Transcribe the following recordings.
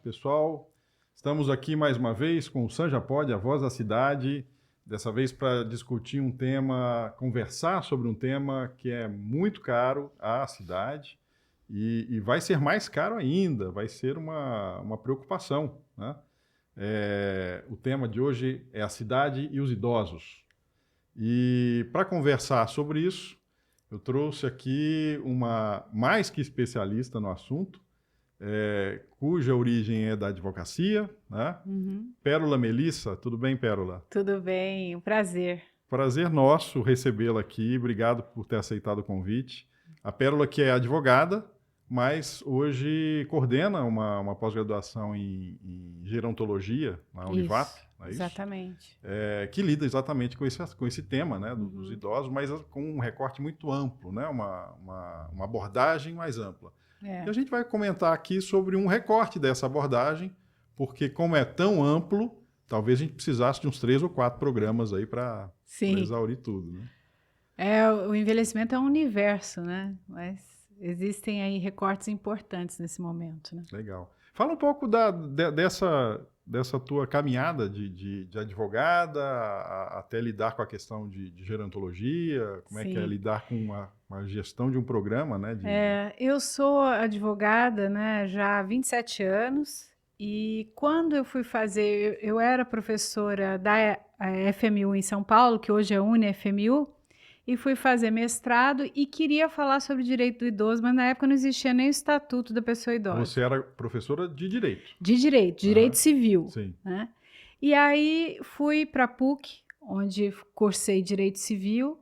pessoal. Estamos aqui mais uma vez com o Sanja Pod, a voz da cidade, dessa vez para discutir um tema, conversar sobre um tema que é muito caro à cidade e vai ser mais caro ainda, vai ser uma preocupação, né? O tema de hoje é a cidade e os idosos. E para conversar sobre isso, eu trouxe aqui uma mais que especialista no assunto, cuja origem é da advocacia, né? Pérola Melissa, tudo bem, Pérola? Tudo bem, um prazer. Prazer nosso recebê-la aqui, obrigado por ter aceitado o convite. A Pérola que é advogada, mas hoje coordena uma pós-graduação em gerontologia na Univap, não é isso? Exatamente. Que lida exatamente com esse tema, né, dos idosos, mas com um recorte muito amplo, né, uma abordagem mais ampla. E a gente vai comentar aqui sobre um recorte dessa abordagem, porque como é tão amplo, talvez a gente precisasse de uns 3 ou 4 programas aí para exaurir tudo, né? O envelhecimento é um universo, né? Mas existem aí recortes importantes nesse momento, né? Legal. Fala um pouco dessa tua caminhada de advogada até lidar com a questão de gerontologia, como é que é lidar com uma gestão de um programa, né? Eu sou advogada, né, já há 27 anos e quando eu fui fazer, eu era professora da FMU em São Paulo, que hoje é UniFMU, e fui fazer mestrado e queria falar sobre direito do idoso, mas na época não existia nem o Estatuto da Pessoa Idosa. Você era professora de direito? De direito civil. Sim. Né? E aí fui para a PUC, onde cursei direito civil,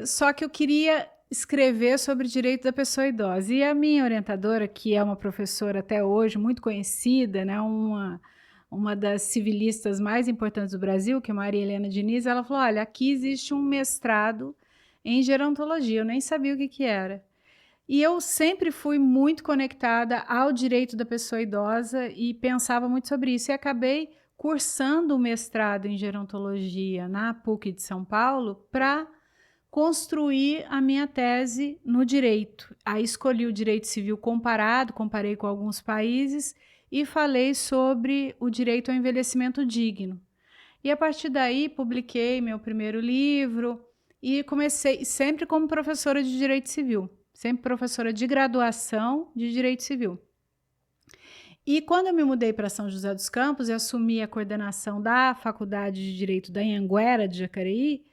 só que eu queria escrever sobre direito da pessoa idosa. E a minha orientadora, que é uma professora até hoje muito conhecida, né, uma das civilistas mais importantes do Brasil, que é Maria Helena Diniz, ela falou, olha, aqui existe um mestrado em gerontologia, eu nem sabia o que era. E eu sempre fui muito conectada ao direito da pessoa idosa e pensava muito sobre isso. E acabei cursando o mestrado em gerontologia na PUC de São Paulo para construir a minha tese no direito. Aí escolhi o direito civil comparado, comparei com alguns países e falei sobre o direito ao envelhecimento digno. E a partir daí publiquei meu primeiro livro e comecei sempre como professora de direito civil, sempre professora de graduação de direito civil. E quando eu me mudei para São José dos Campos e assumi a coordenação da Faculdade de Direito da Anhanguera de Jacareí,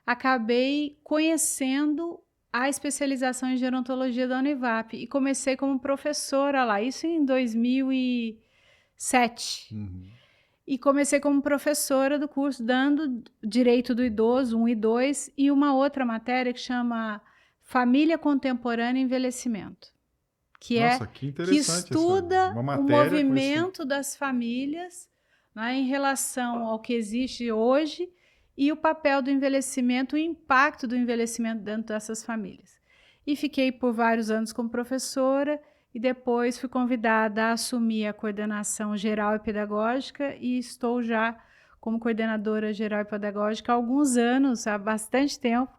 acabei conhecendo a especialização em gerontologia da Univap e comecei como professora lá, isso em 2007. E comecei como professora do curso, dando Direito do Idoso 1 e 2 e uma outra matéria que chama Família Contemporânea e Envelhecimento, que estuda o movimento das famílias, né, em relação ao que existe hoje e o papel do envelhecimento, o impacto do envelhecimento dentro dessas famílias. E fiquei por vários anos como professora e depois fui convidada a assumir a coordenação geral e pedagógica e estou já como coordenadora geral e pedagógica há alguns anos, há bastante tempo,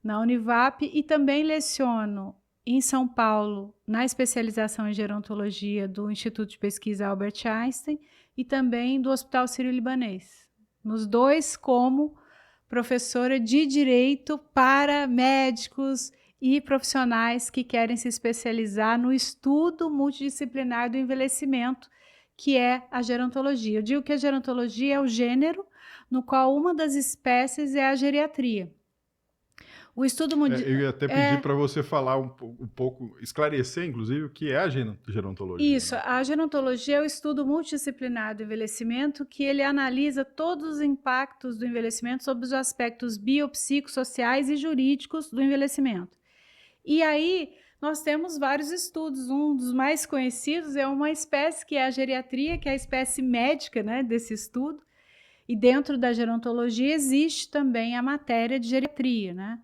na Univap e também leciono em São Paulo na especialização em gerontologia do Instituto de Pesquisa Albert Einstein e também do Hospital Sírio-Libanês. Nos dois como professora de direito para médicos e profissionais que querem se especializar no estudo multidisciplinar do envelhecimento, que é a gerontologia. Eu digo que a gerontologia é o gênero no qual uma das espécies é a geriatria. O estudo eu ia até pedir para você falar um pouco, esclarecer, inclusive, o que é a gerontologia. Isso, né? A gerontologia é o estudo multidisciplinar do envelhecimento, que ele analisa todos os impactos do envelhecimento sobre os aspectos biopsicossociais e jurídicos do envelhecimento. E aí nós temos vários estudos, um dos mais conhecidos é uma espécie que é a geriatria, que é a espécie médica, né, desse estudo, e dentro da gerontologia existe também a matéria de geriatria, né?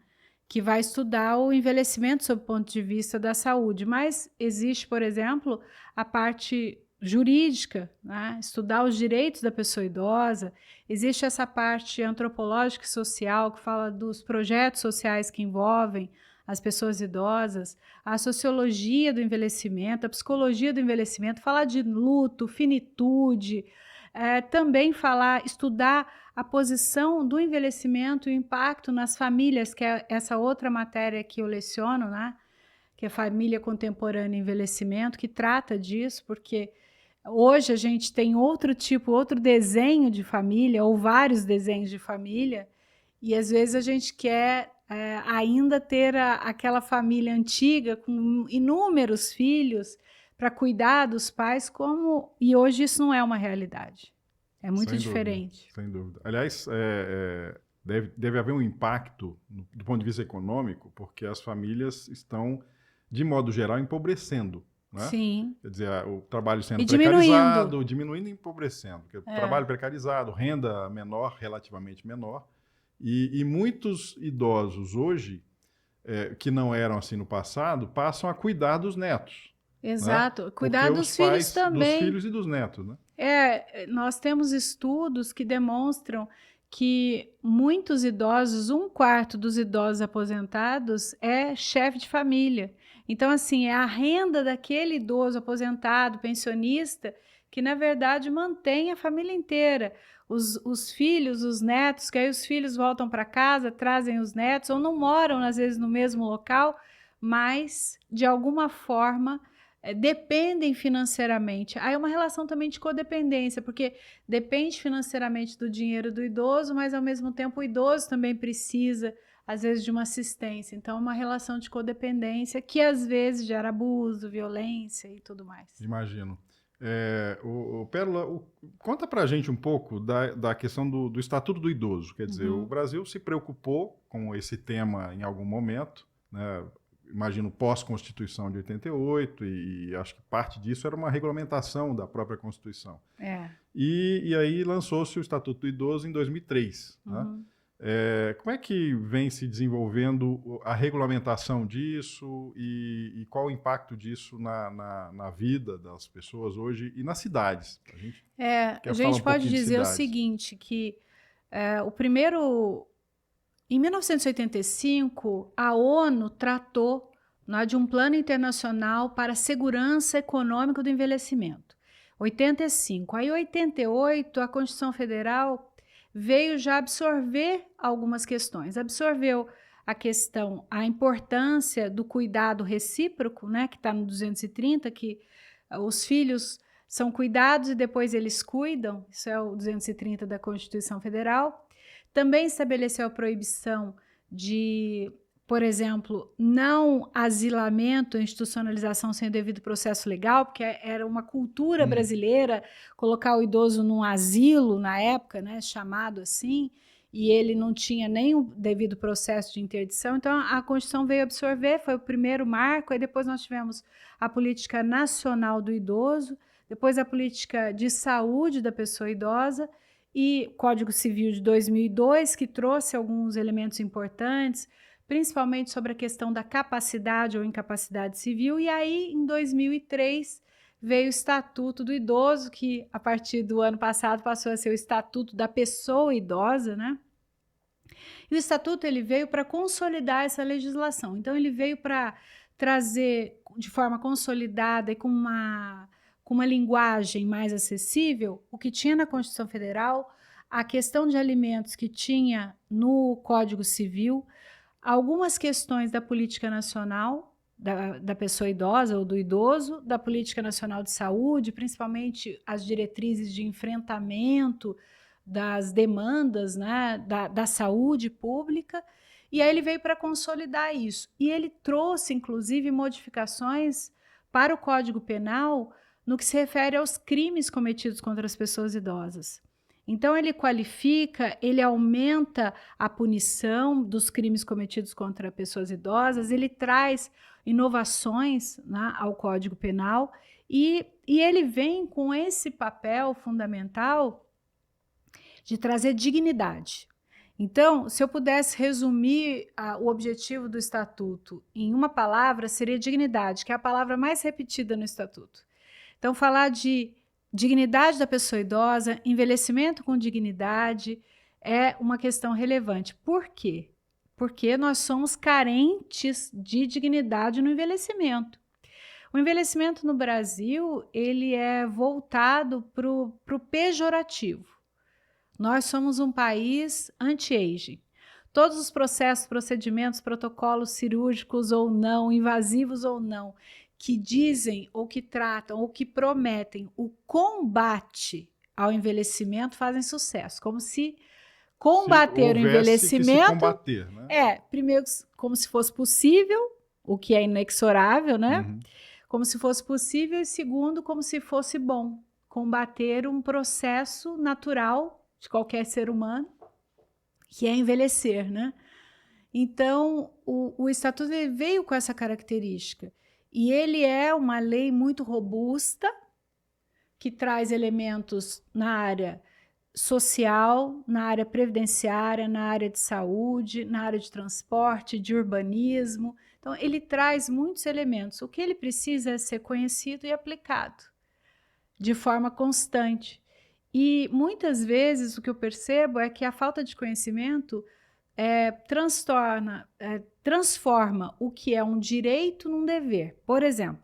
Que vai estudar o envelhecimento sob o ponto de vista da saúde. Mas existe, por exemplo, a parte jurídica, né? Estudar os direitos da pessoa idosa. Existe essa parte antropológica e social que fala dos projetos sociais que envolvem as pessoas idosas, a sociologia do envelhecimento, a psicologia do envelhecimento, falar de luto, finitude, também estudar a posição do envelhecimento e o impacto nas famílias, que é essa outra matéria que eu leciono, né? Que é Família Contemporânea e Envelhecimento, que trata disso, porque hoje a gente tem outro desenho de família, ou vários desenhos de família, e às vezes a gente quer ainda ter aquela família antiga com inúmeros filhos para cuidar dos pais, e hoje isso não é uma realidade. É muito Sem diferente. Dúvida, sem dúvida. Aliás, deve haver um impacto do ponto de vista econômico, porque as famílias estão, de modo geral, empobrecendo. Né? Sim. Quer dizer, o trabalho sendo E precarizado, diminuindo e empobrecendo. Trabalho precarizado, renda menor, relativamente menor. E muitos idosos hoje, que não eram assim no passado, passam a cuidar dos netos. Exato. Né? Cuidar dos filhos também. Dos filhos e dos netos, né? Nós temos estudos que demonstram que muitos idosos, 1/4 dos idosos aposentados é chefe de família. Então, assim, é a renda daquele idoso aposentado, pensionista, que, na verdade, mantém a família inteira. Os filhos, os netos, que aí os filhos voltam para casa, trazem os netos, ou não moram, às vezes, no mesmo local, mas, de alguma forma, dependem financeiramente. Aí é uma relação também de codependência, porque depende financeiramente do dinheiro do idoso, mas, ao mesmo tempo, o idoso também precisa, às vezes, de uma assistência. Então, é uma relação de codependência que, às vezes, gera abuso, violência e tudo mais. Imagino. Pérola, conta pra gente um pouco da questão do Estatuto do Idoso. Quer dizer, o Brasil se preocupou com esse tema em algum momento, né? Imagino pós-Constituição de 88, e acho que parte disso era uma regulamentação da própria Constituição. E aí lançou-se o Estatuto do Idoso em 2003. Né? Como é que vem se desenvolvendo a regulamentação disso e qual o impacto disso na vida das pessoas hoje e nas cidades? A gente pode dizer o seguinte, que em 1985, a ONU tratou, né, de um plano internacional para a segurança econômica do envelhecimento. 85. Aí, em 88, a Constituição Federal veio já absorver algumas questões. Absorveu a importância do cuidado recíproco, né, que está no 230, que os filhos são cuidados e depois eles cuidam. Isso é o 230 da Constituição Federal. Também estabeleceu a proibição de, por exemplo, não asilamento, institucionalização sem o devido processo legal, porque era uma cultura brasileira colocar o idoso num asilo na época, né, chamado assim, e ele não tinha nem o devido processo de interdição. Então, a Constituição veio absorver, foi o primeiro marco, aí depois nós tivemos a Política Nacional do Idoso, depois a Política de Saúde da Pessoa Idosa, e Código Civil de 2002, que trouxe alguns elementos importantes, principalmente sobre a questão da capacidade ou incapacidade civil. E aí, em 2003, veio o Estatuto do Idoso, que a partir do ano passado passou a ser o Estatuto da Pessoa Idosa, né? E o Estatuto ele veio para consolidar essa legislação. Então, ele veio para trazer de forma consolidada e com uma linguagem mais acessível, o que tinha na Constituição Federal, a questão de alimentos que tinha no Código Civil, algumas questões da política nacional, da pessoa idosa ou do idoso, da política nacional de saúde, principalmente as diretrizes de enfrentamento das demandas, né, da saúde pública, e aí ele veio para consolidar isso. E ele trouxe, inclusive, modificações para o Código Penal no que se refere aos crimes cometidos contra as pessoas idosas. Então, ele qualifica, ele aumenta a punição dos crimes cometidos contra pessoas idosas, ele traz inovações, né, ao Código Penal e ele vem com esse papel fundamental de trazer dignidade. Então, se eu pudesse resumir o objetivo do Estatuto em uma palavra, seria dignidade, que é a palavra mais repetida no Estatuto. Então, falar de dignidade da pessoa idosa, envelhecimento com dignidade, é uma questão relevante. Por quê? porque nós somos carentes de dignidade no envelhecimento. O envelhecimento no Brasil, ele é voltado para o pejorativo. Nós somos um país anti-aging. Todos os processos, procedimentos, protocolos cirúrgicos ou não, invasivos ou não, que dizem ou que tratam ou que prometem o combate ao envelhecimento fazem sucesso, como se combater o envelhecimento que se combater, né? Primeiro como se fosse possível, o que é inexorável, né? Uhum. Como se fosse possível, e segundo, como se fosse bom combater um processo natural de qualquer ser humano, que é envelhecer, né? Então, o Estatuto veio com essa característica. E ele é uma lei muito robusta, que traz elementos na área social, na área previdenciária, na área de saúde, na área de transporte, de urbanismo. Então, ele traz muitos elementos. O que ele precisa é ser conhecido e aplicado de forma constante. E muitas vezes o que eu percebo é que a falta de conhecimento transforma o que é um direito num dever. Por exemplo,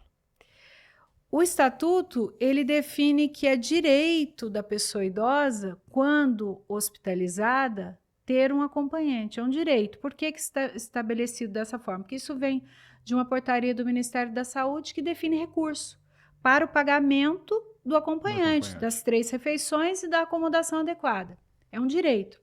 o Estatuto, ele define que é direito da pessoa idosa, quando hospitalizada, ter um acompanhante. É um direito. Por que está estabelecido dessa forma? Porque isso vem de uma portaria do Ministério da Saúde que define recurso para o pagamento do acompanhante, das 3 refeições e da acomodação adequada. É um direito.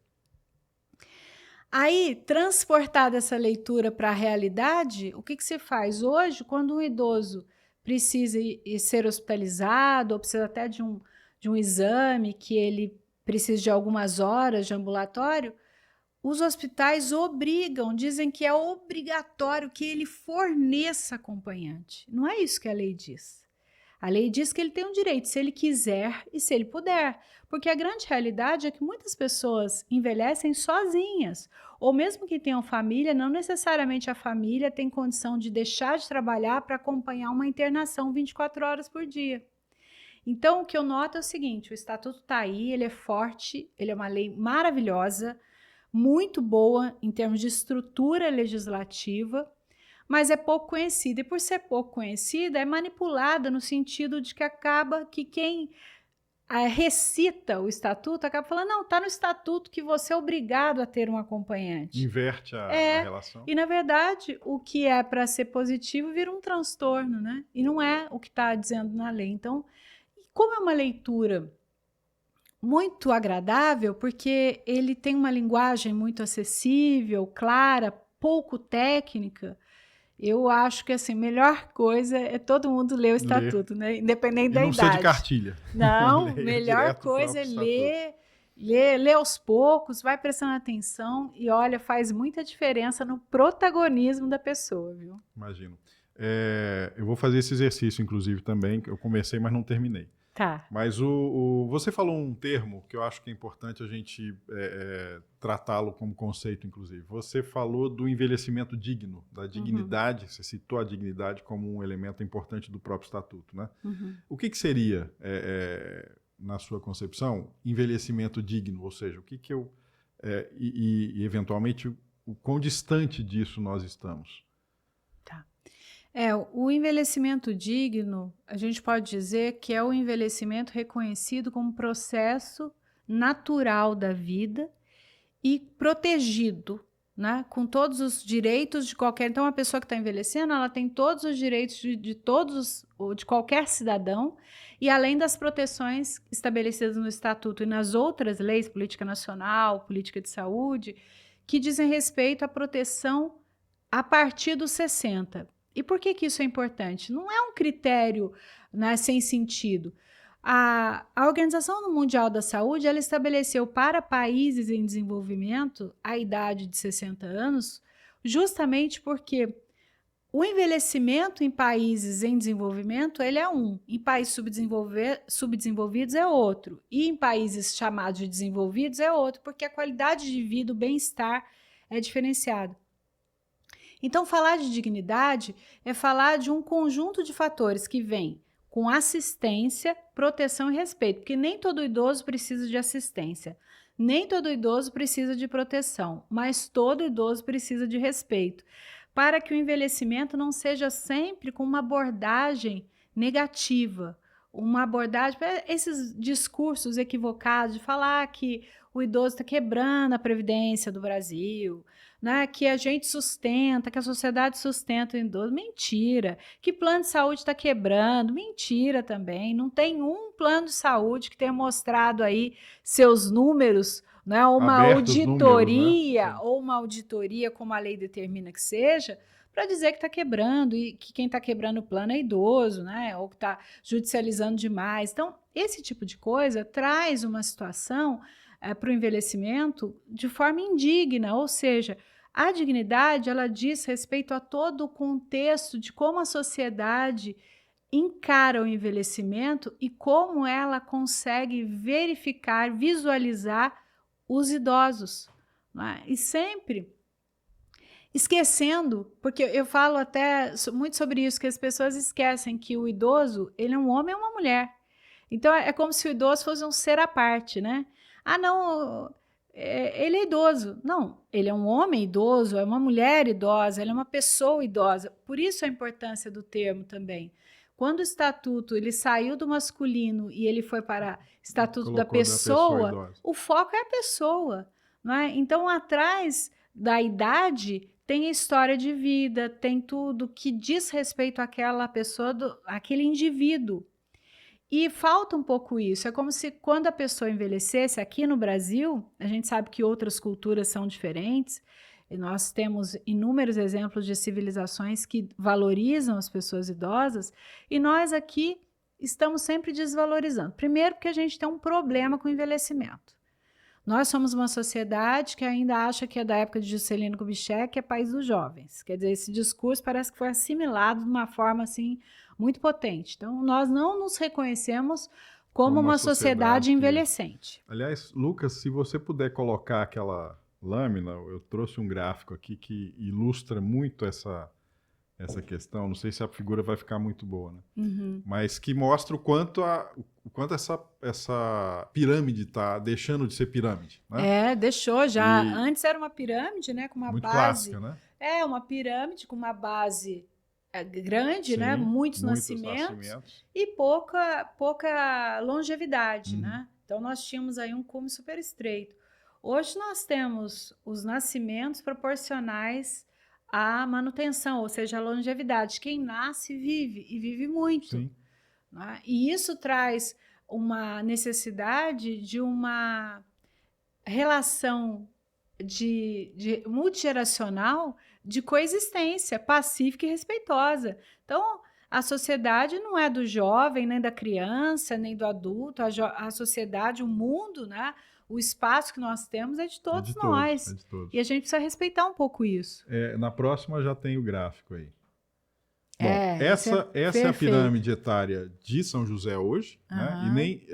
Aí, transportada essa leitura para a realidade, o que se faz? Hoje, quando um idoso precisa ser hospitalizado, ou precisa até de um exame que ele precisa de algumas horas de ambulatório, os hospitais obrigam, dizem que é obrigatório que ele forneça acompanhante. Não é isso que a lei diz. A lei diz que ele tem um direito, se ele quiser e se ele puder. Porque a grande realidade é que muitas pessoas envelhecem sozinhas. Ou mesmo que tenham família, não necessariamente a família tem condição de deixar de trabalhar para acompanhar uma internação 24 horas por dia. Então, o que eu noto é o seguinte, o Estatuto está aí, ele é forte, ele é uma lei maravilhosa, muito boa em termos de estrutura legislativa, mas é pouco conhecida. E por ser pouco conhecida, é manipulada no sentido de que acaba que quem recita o Estatuto acaba falando, não, está no Estatuto que você é obrigado a ter um acompanhante. Inverte a relação. E, na verdade, o que é para ser positivo vira um transtorno, né? E não é o que está dizendo na lei. Então, como é uma leitura muito agradável, porque ele tem uma linguagem muito acessível, clara, pouco técnica, eu acho que assim, a melhor coisa é todo mundo ler o Estatuto, né? Independente da idade. Não ser de cartilha. Não, melhor coisa é ler aos poucos, vai prestando atenção e olha, faz muita diferença no protagonismo da pessoa, viu? Imagino. Eu vou fazer esse exercício, inclusive, também, que eu comecei, mas não terminei. Tá. Mas você falou um termo que eu acho que é importante a gente tratá-lo como conceito, inclusive. Você falou do envelhecimento digno, da dignidade, você citou a dignidade como um elemento importante do próprio Estatuto, né? O que seria, na sua concepção, envelhecimento digno? Ou seja, o que eu... e eventualmente, o quão distante disso nós estamos? O envelhecimento digno, a gente pode dizer que é o envelhecimento reconhecido como processo natural da vida e protegido, né? Com todos os direitos de qualquer... Então, a pessoa que está envelhecendo, ela tem todos os direitos de qualquer cidadão, e além das proteções estabelecidas no Estatuto e nas outras leis, política nacional, política de saúde, que dizem respeito à proteção a partir dos 60. E por que isso é importante? Não é um critério, né, sem sentido. A Organização Mundial da Saúde, ela estabeleceu para países em desenvolvimento a idade de 60 anos, justamente porque o envelhecimento em países em desenvolvimento ele é um, em países subdesenvolvidos é outro, e em países chamados de desenvolvidos é outro, porque a qualidade de vida, o bem-estar é diferenciado. Então, falar de dignidade é falar de um conjunto de fatores que vem com assistência, proteção e respeito, porque nem todo idoso precisa de assistência, Nem todo idoso precisa de proteção, mas todo idoso precisa de respeito, para que o envelhecimento não seja sempre com uma abordagem negativa, uma abordagem, esses discursos equivocados de falar que o idoso está quebrando a Previdência do Brasil, né, que a gente sustenta, que a sociedade sustenta o idoso. Mentira. Que plano de saúde está quebrando? Mentira também. Não tem um plano de saúde que tenha mostrado aí seus números, né, uma auditoria, números, né? Ou uma auditoria, como a lei determina que seja, para dizer que está quebrando e que quem está quebrando o plano é idoso, né? Ou que está judicializando demais. Então, esse tipo de coisa traz uma situação para o envelhecimento de forma indigna, ou seja, a dignidade ela diz respeito a todo o contexto de como a sociedade encara o envelhecimento e como ela consegue verificar, visualizar os idosos, né? E sempre esquecendo, porque eu falo até muito sobre isso, que as pessoas esquecem que o idoso, ele é um homem ou uma mulher. Então, é como se o idoso fosse um ser à parte, né? Ah, não, ele é idoso. Não, ele é um homem idoso, é uma mulher idosa, ele é uma pessoa idosa. Por isso a importância do termo também. Quando o estatuto ele saiu do masculino e ele foi para estatuto da pessoa, o foco é a pessoa, não é? Então, atrás da idade tem a história de vida, tem tudo que diz respeito àquela pessoa, àquele indivíduo. E falta um pouco isso. É como se quando a pessoa envelhecesse, aqui no Brasil, a gente sabe que outras culturas são diferentes, e nós temos inúmeros exemplos de civilizações que valorizam as pessoas idosas, e nós aqui estamos sempre desvalorizando. Primeiro porque a gente tem um problema com o envelhecimento. Nós somos uma sociedade que ainda acha que é da época de Juscelino Kubitschek, que é país dos jovens. Quer dizer, esse discurso parece que foi assimilado de uma forma assim muito potente. Então, nós não nos reconhecemos como uma sociedade envelhecente. Aliás, Lucas, se você puder colocar aquela lâmina, eu trouxe um gráfico aqui que ilustra muito essa questão. Não sei se a figura vai ficar muito boa, né? Uhum. Mas que mostra o quanto essa pirâmide está deixando de ser pirâmide, né? Deixou já. Antes era uma pirâmide, né, com uma muito base clássica, né? Uma pirâmide com uma base grande, sim, né? Muitos nascimentos e pouca longevidade, né? Então nós tínhamos aí um cume super estreito. Hoje nós temos os nascimentos proporcionais à manutenção, ou seja, a longevidade. Quem nasce vive e vive muito. Sim. Né? E isso traz uma necessidade de uma relação de multigeracional de coexistência pacífica e respeitosa. Então, a sociedade não é do jovem, nem da criança, nem do adulto. A sociedade, o mundo, né? O espaço que nós temos é de todos nós. E a gente precisa respeitar um pouco isso. Na próxima já tem o gráfico aí. Bom, essa é a pirâmide etária de São José hoje, né? E nem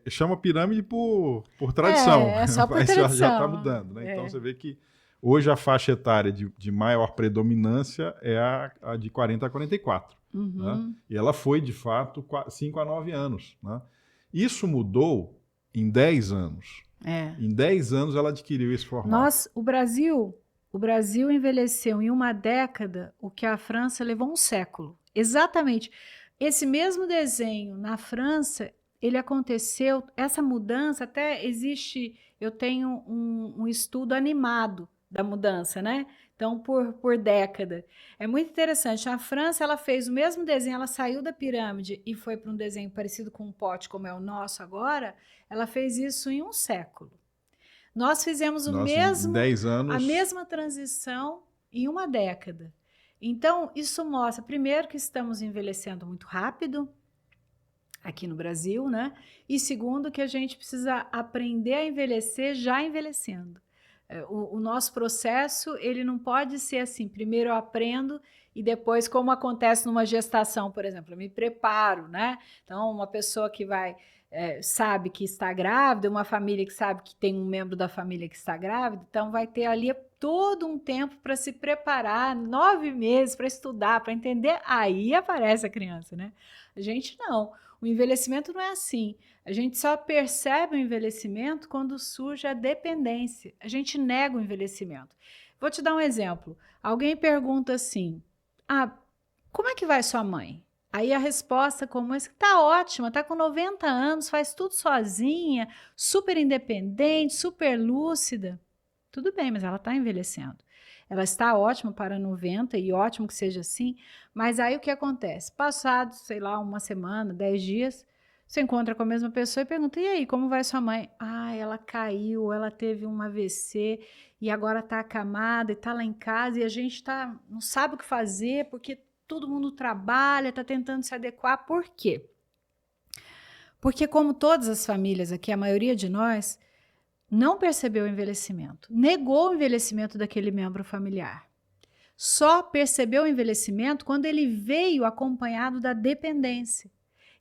chama pirâmide por tradição, só por tradição. Já está mudando, né? Então você vê que hoje a faixa etária de maior predominância é a de 40 a 44. Né? E ela foi, de fato, 5 a 9 anos. Né? Isso mudou em 10 anos. Em 10 anos ela adquiriu esse formato. O Brasil envelheceu em uma década o que a França levou um século. Exatamente. Esse mesmo desenho na França, ele aconteceu, essa mudança até existe, eu tenho um estudo animado da mudança, né? Então, por década. É muito interessante. A França, ela fez o mesmo desenho, ela saiu da pirâmide e foi para um desenho parecido com um pote, como é o nosso agora. Ela fez isso em um século. Nós fizemos em 10 anos, a mesma transição em uma década. Então, isso mostra, primeiro, que estamos envelhecendo muito rápido aqui no Brasil, né? E segundo, que a gente precisa aprender a envelhecer já envelhecendo. O nosso processo, ele não pode ser assim, primeiro eu aprendo e depois, como acontece numa gestação, por exemplo, eu me preparo, né? Então, uma pessoa que sabe que está grávida, uma família que sabe que tem um membro da família que está grávida, então vai ter ali todo um tempo para se preparar, 9 meses para estudar, para entender, aí aparece a criança, né? A gente não. O envelhecimento não é assim. A gente só percebe o envelhecimento quando surge a dependência. A gente nega o envelhecimento. Vou te dar um exemplo. Alguém pergunta assim, como é que vai sua mãe? Aí a resposta como essa, tá ótima, tá com 90 anos, faz tudo sozinha, super independente, super lúcida. Tudo bem, mas ela está envelhecendo. Ela está ótima para 90 e ótimo que seja assim, mas aí o que acontece? Passado, sei lá, uma semana, 10 dias, você encontra com a mesma pessoa e pergunta, e aí, como vai sua mãe? Ela caiu, ela teve um AVC e agora está acamada e está lá em casa e a gente não sabe o que fazer porque todo mundo trabalha, está tentando se adequar. Por quê? Porque como todas as famílias aqui, a maioria de nós não percebeu o envelhecimento, negou o envelhecimento daquele membro familiar. Só percebeu o envelhecimento quando ele veio acompanhado da dependência.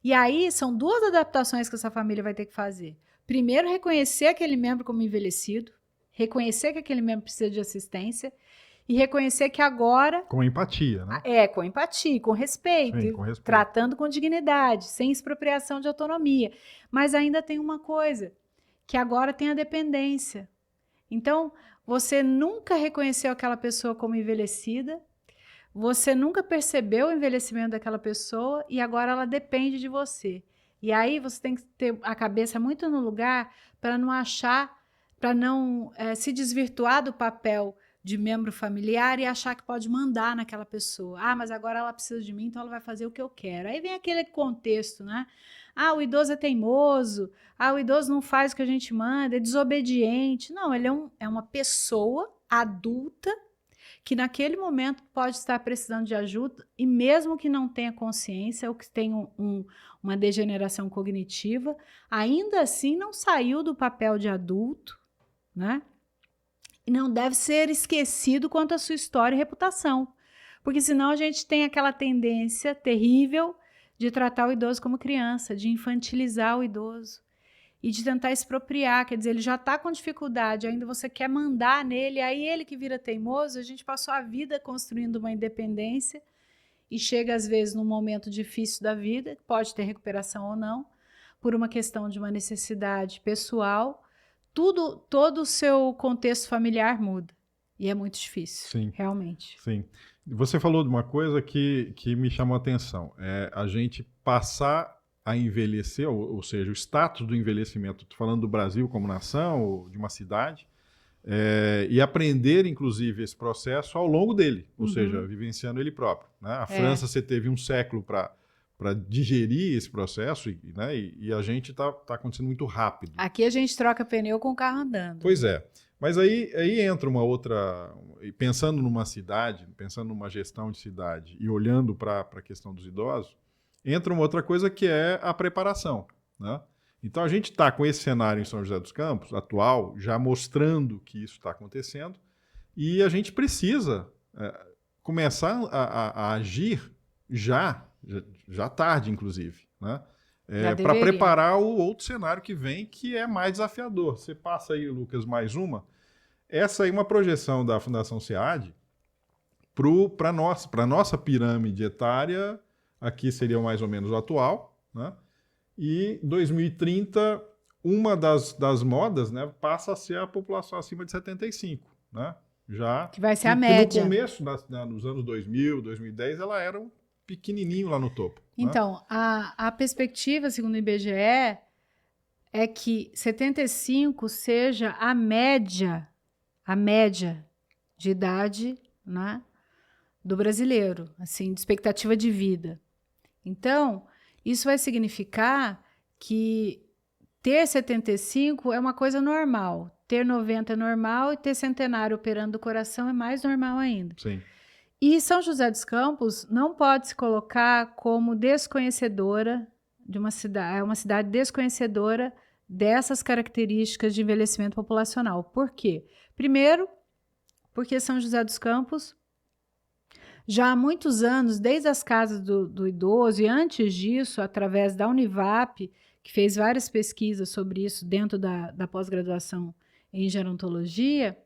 E aí são duas adaptações que essa família vai ter que fazer. Primeiro, reconhecer aquele membro como envelhecido, reconhecer que aquele membro precisa de assistência e reconhecer que agora... Com empatia, né? Com empatia, com respeito, Sim, com respeito, tratando com dignidade, sem expropriação de autonomia. Mas ainda tem uma coisa, que agora tem a dependência. Então, você nunca reconheceu aquela pessoa como envelhecida, você nunca percebeu o envelhecimento daquela pessoa e agora ela depende de você. E aí você tem que ter a cabeça muito no lugar para não achar, para não se desvirtuar do papel de membro familiar e achar que pode mandar naquela pessoa. Mas agora ela precisa de mim, então ela vai fazer o que eu quero. Aí vem aquele contexto, né? O idoso é teimoso, o idoso não faz o que a gente manda, é desobediente. Não, ele é uma pessoa adulta que naquele momento pode estar precisando de ajuda e mesmo que não tenha consciência ou que tenha uma degeneração cognitiva, ainda assim não saiu do papel de adulto, né? E não deve ser esquecido quanto à sua história e reputação, porque senão a gente tem aquela tendência terrível de tratar o idoso como criança, de infantilizar o idoso e de tentar expropriar, quer dizer, ele já está com dificuldade, ainda você quer mandar nele, aí ele que vira teimoso. A gente passou a vida construindo uma independência e chega às vezes num momento difícil da vida, pode ter recuperação ou não, por uma questão de uma necessidade pessoal, todo o seu contexto familiar muda. E é muito difícil, sim, realmente. Sim. Você falou de uma coisa que me chamou a atenção. É a gente passar a envelhecer, ou seja, o status do envelhecimento, estou falando do Brasil como nação, ou de uma cidade, e aprender, inclusive, esse processo ao longo dele, ou seja, vivenciando ele próprio. Né? A França, você teve um século para digerir esse processo, né? E a gente está acontecendo muito rápido. Aqui a gente troca pneu com o carro andando. Pois é. Mas aí entra uma outra... Pensando numa cidade, pensando numa gestão de cidade e olhando para a questão dos idosos, entra uma outra coisa que é a preparação. Né? Então a gente está com esse cenário em São José dos Campos, atual, já mostrando que isso está acontecendo, e a gente precisa começar a agir já tarde, inclusive, né? Para preparar o outro cenário que vem, que é mais desafiador. Você passa aí, Lucas, mais uma. Essa aí é uma projeção da Fundação SEAD para a nossa pirâmide etária, aqui seria mais ou menos o atual, né? E 2030, uma das modas, né, passa a ser a população acima de 75, né? Já, que vai ser a média. No começo, nos anos 2000, 2010, ela era um pequenininho lá no topo. Então, né? a perspectiva, segundo o IBGE, é que 75 seja a média de idade, né, do brasileiro, assim, de expectativa de vida. Então, isso vai significar que ter 75 é uma coisa normal, ter 90 é normal e ter centenário operando do coração é mais normal ainda. Sim. E São José dos Campos não pode se colocar como desconhecedora de uma cidade desconhecedora dessas características de envelhecimento populacional. Por quê? Primeiro, porque São José dos Campos, já há muitos anos, desde as casas do idoso e antes disso, através da Univap, que fez várias pesquisas sobre isso dentro da pós-graduação em gerontologia,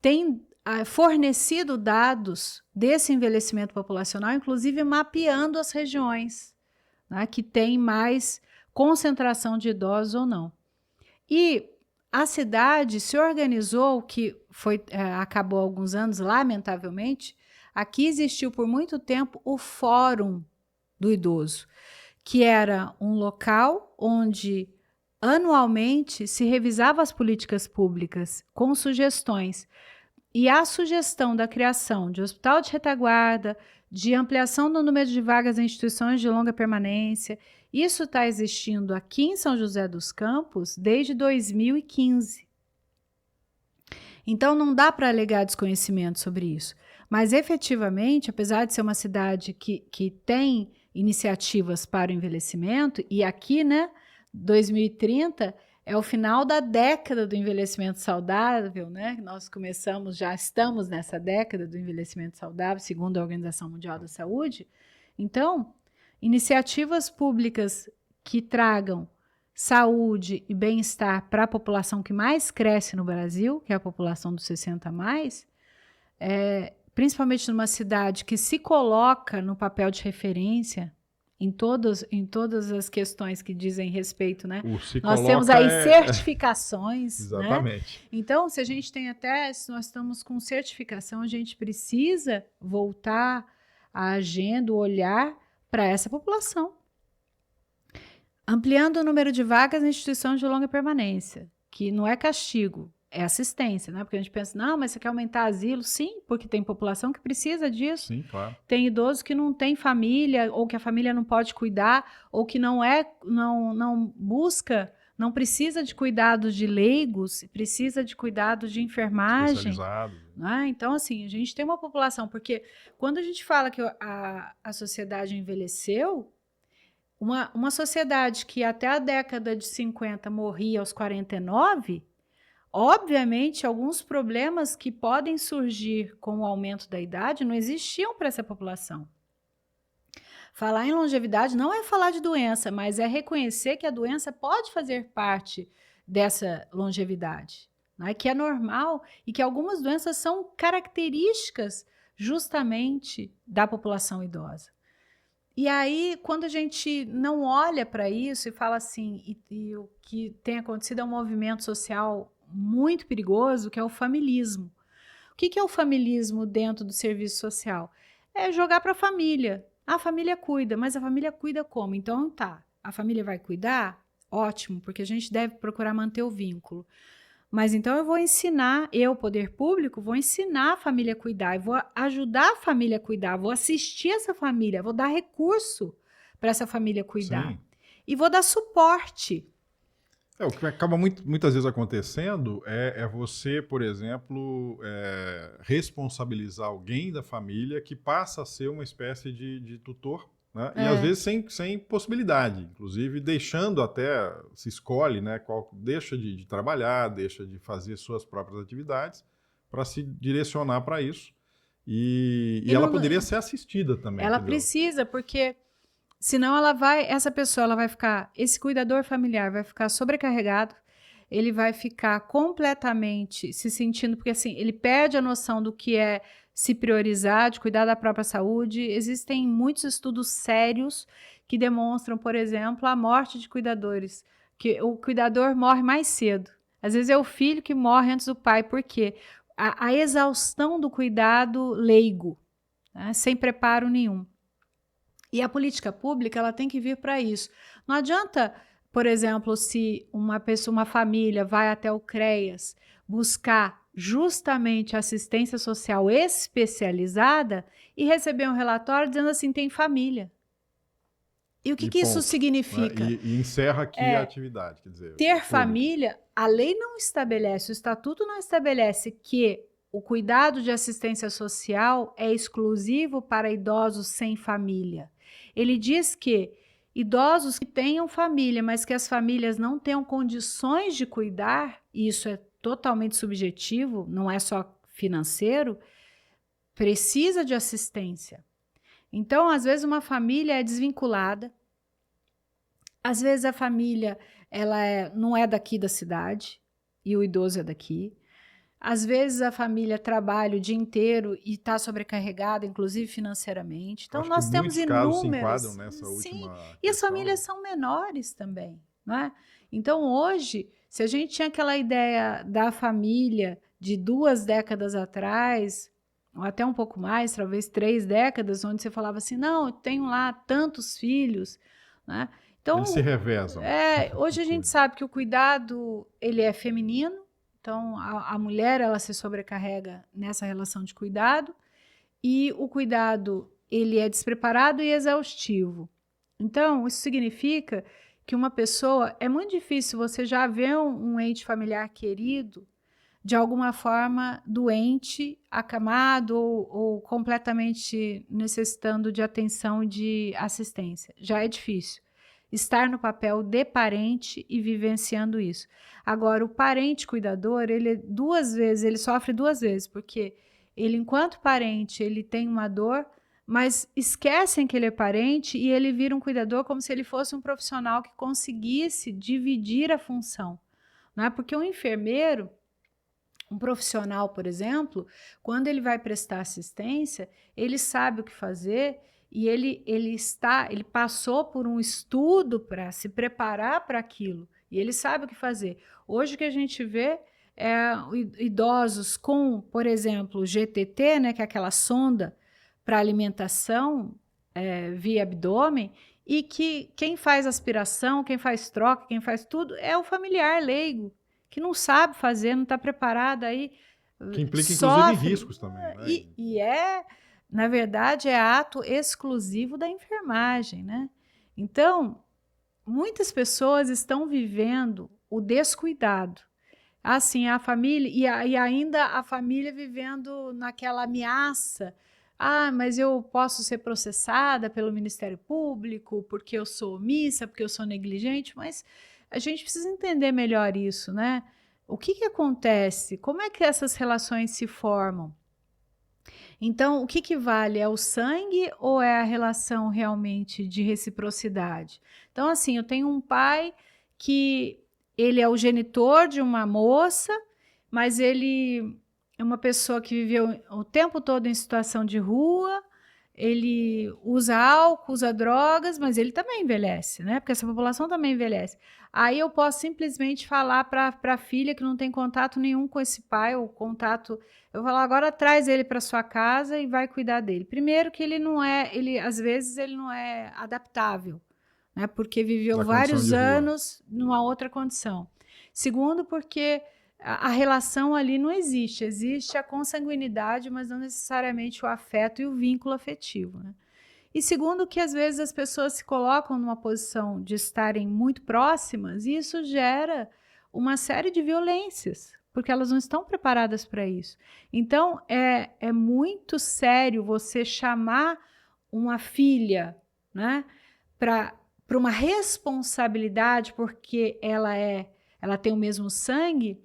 tem fornecido dados desse envelhecimento populacional, inclusive mapeando as regiões, né, que tem mais concentração de idosos ou não. E a cidade se organizou, que acabou há alguns anos, lamentavelmente. Aqui existiu por muito tempo o Fórum do Idoso, que era um local onde anualmente se revisava as políticas públicas com sugestões. E a sugestão da criação de hospital de retaguarda, de ampliação do número de vagas em instituições de longa permanência, isso está existindo aqui em São José dos Campos desde 2015. Então, não dá para alegar desconhecimento sobre isso. Mas, efetivamente, apesar de ser uma cidade que tem iniciativas para o envelhecimento, e aqui, né, 2030 é o final da década do envelhecimento saudável, né? Nós já estamos nessa década do envelhecimento saudável, segundo a Organização Mundial da Saúde. Então, iniciativas públicas que tragam saúde e bem-estar para a população que mais cresce no Brasil, que é a população dos 60 a mais, principalmente numa cidade que se coloca no papel de referência em todas as questões que dizem respeito, né? Nós temos aí certificações, exatamente. Né? Então, se nós estamos com certificação, a gente precisa voltar a agenda, o olhar para essa população. Ampliando o número de vagas em instituições de longa permanência, que não é castigo, é assistência, né? Porque a gente pensa, não, mas você quer aumentar asilo? Sim, porque tem população que precisa disso. Sim, claro. Tem idoso que não tem família, ou que a família não pode cuidar, ou que não precisa de cuidados de leigos, precisa de cuidados de enfermagem. Especializado. Né? Então, assim, a gente tem uma população, porque quando a gente fala que a sociedade envelheceu, uma sociedade que até a década de 50 morria aos 49, obviamente, alguns problemas que podem surgir com o aumento da idade não existiam para essa população. Falar em longevidade não é falar de doença, mas é reconhecer que a doença pode fazer parte dessa longevidade, né? Que é normal e que algumas doenças são características justamente da população idosa. E aí, quando a gente não olha para isso e fala assim, e o que tem acontecido é um movimento social muito perigoso, que é o familismo. O que é o familismo dentro do serviço social? É jogar para a família. A família cuida, mas a família cuida como? Então tá, a família vai cuidar? Ótimo, porque a gente deve procurar manter o vínculo. Mas então eu vou ensinar, poder público, vou ensinar a família a cuidar, eu vou ajudar a família a cuidar, vou assistir essa família, vou dar recurso para essa família cuidar. Sim. E vou dar suporte. O que acaba muitas vezes acontecendo é você, por exemplo, responsabilizar alguém da família que passa a ser uma espécie de tutor, né? E às vezes sem possibilidade, inclusive deixando até, se escolhe, né, deixa de trabalhar, deixa de fazer suas próprias atividades para se direcionar para isso. E ela poderia ser assistida também. Ela precisa, porque senão essa pessoa vai ficar, esse cuidador familiar vai ficar sobrecarregado, ele vai ficar completamente se sentindo, porque assim, ele perde a noção do que é se priorizar, de cuidar da própria saúde. Existem muitos estudos sérios que demonstram, por exemplo, a morte de cuidadores, que o cuidador morre mais cedo. Às vezes é o filho que morre antes do pai, por quê? A exaustão do cuidado leigo, né, sem preparo nenhum. E a política pública, ela tem que vir para isso. Não adianta, por exemplo, se uma família vai até o CREAS buscar justamente assistência social especializada e receber um relatório dizendo assim, tem família. E o que isso significa? E encerra aqui a atividade. Quer dizer, ter família, a lei não estabelece, o estatuto não estabelece que o cuidado de assistência social é exclusivo para idosos sem família. Ele diz que idosos que tenham família, mas que as famílias não tenham condições de cuidar, e isso é totalmente subjetivo, não é só financeiro, precisa de assistência. Então, às vezes, uma família é desvinculada, às vezes a família não é daqui da cidade, e o idoso é daqui. Às vezes a família trabalha o dia inteiro e está sobrecarregada, inclusive financeiramente. Então Acho que nós temos muitos casos se enquadram inúmeras. nessa Sim, última e as questão, famílias né? são menores também, não é? Então hoje, se a gente tinha aquela ideia da família de 2 décadas atrás, ou até um pouco mais, talvez 3 décadas, onde você falava assim, não, eu tenho lá tantos filhos, né? Eles se Então, revezam. hoje a gente sabe que o cuidado ele é feminino, então a mulher ela se sobrecarrega nessa relação de cuidado e o cuidado ele é despreparado e exaustivo. Então isso significa que uma pessoa é muito difícil você já ver um ente familiar querido de alguma forma doente, acamado ou completamente necessitando de atenção e de assistência. Já é difícil estar no papel de parente e vivenciando isso. Agora, o parente cuidador, ele sofre 2 vezes, porque ele, enquanto parente, ele tem uma dor, mas esquecem que ele é parente e ele vira um cuidador como se ele fosse um profissional que conseguisse dividir a função, não é? Porque um enfermeiro, um profissional, por exemplo, quando ele vai prestar assistência, ele sabe o que fazer e ele passou por um estudo para se preparar para aquilo e ele sabe o que fazer. Hoje o que a gente vê é idosos com, por exemplo, GTT, né, que é aquela sonda para alimentação via abdômen, e que quem faz aspiração, quem faz troca, quem faz tudo é o familiar leigo que não sabe fazer, não está preparado, aí Que implica, inclusive, em sofre. riscos também, né? Na verdade, é ato exclusivo da enfermagem, né? Então, muitas pessoas estão vivendo o descuidado. Assim, a família, e ainda a família vivendo naquela ameaça. Ah, mas eu posso ser processada pelo Ministério Público porque eu sou omissa, porque eu sou negligente, mas a gente precisa entender melhor isso, né? O que acontece? Como é que essas relações se formam? Então, o que vale? É o sangue ou é a relação realmente de reciprocidade? Então, assim, eu tenho um pai que ele é o genitor de uma moça, mas ele é uma pessoa que viveu o tempo todo em situação de rua, ele usa álcool, usa drogas, mas ele também envelhece, né? Porque essa população também envelhece. Aí eu posso simplesmente falar para a filha que não tem contato nenhum com esse pai, ou contato. Eu vou falar, agora traz ele para sua casa e vai cuidar dele. Primeiro que ele não é, às vezes ele não é adaptável, né? Porque viveu vários anos numa outra condição. Segundo, porque a relação ali não existe, existe a consanguinidade, mas não necessariamente o afeto e o vínculo afetivo, né? E segundo, que às vezes as pessoas se colocam numa posição de estarem muito próximas e isso gera uma série de violências, porque elas não estão preparadas para isso. Então, é muito sério você chamar uma filha, né, para uma responsabilidade, porque ela tem o mesmo sangue,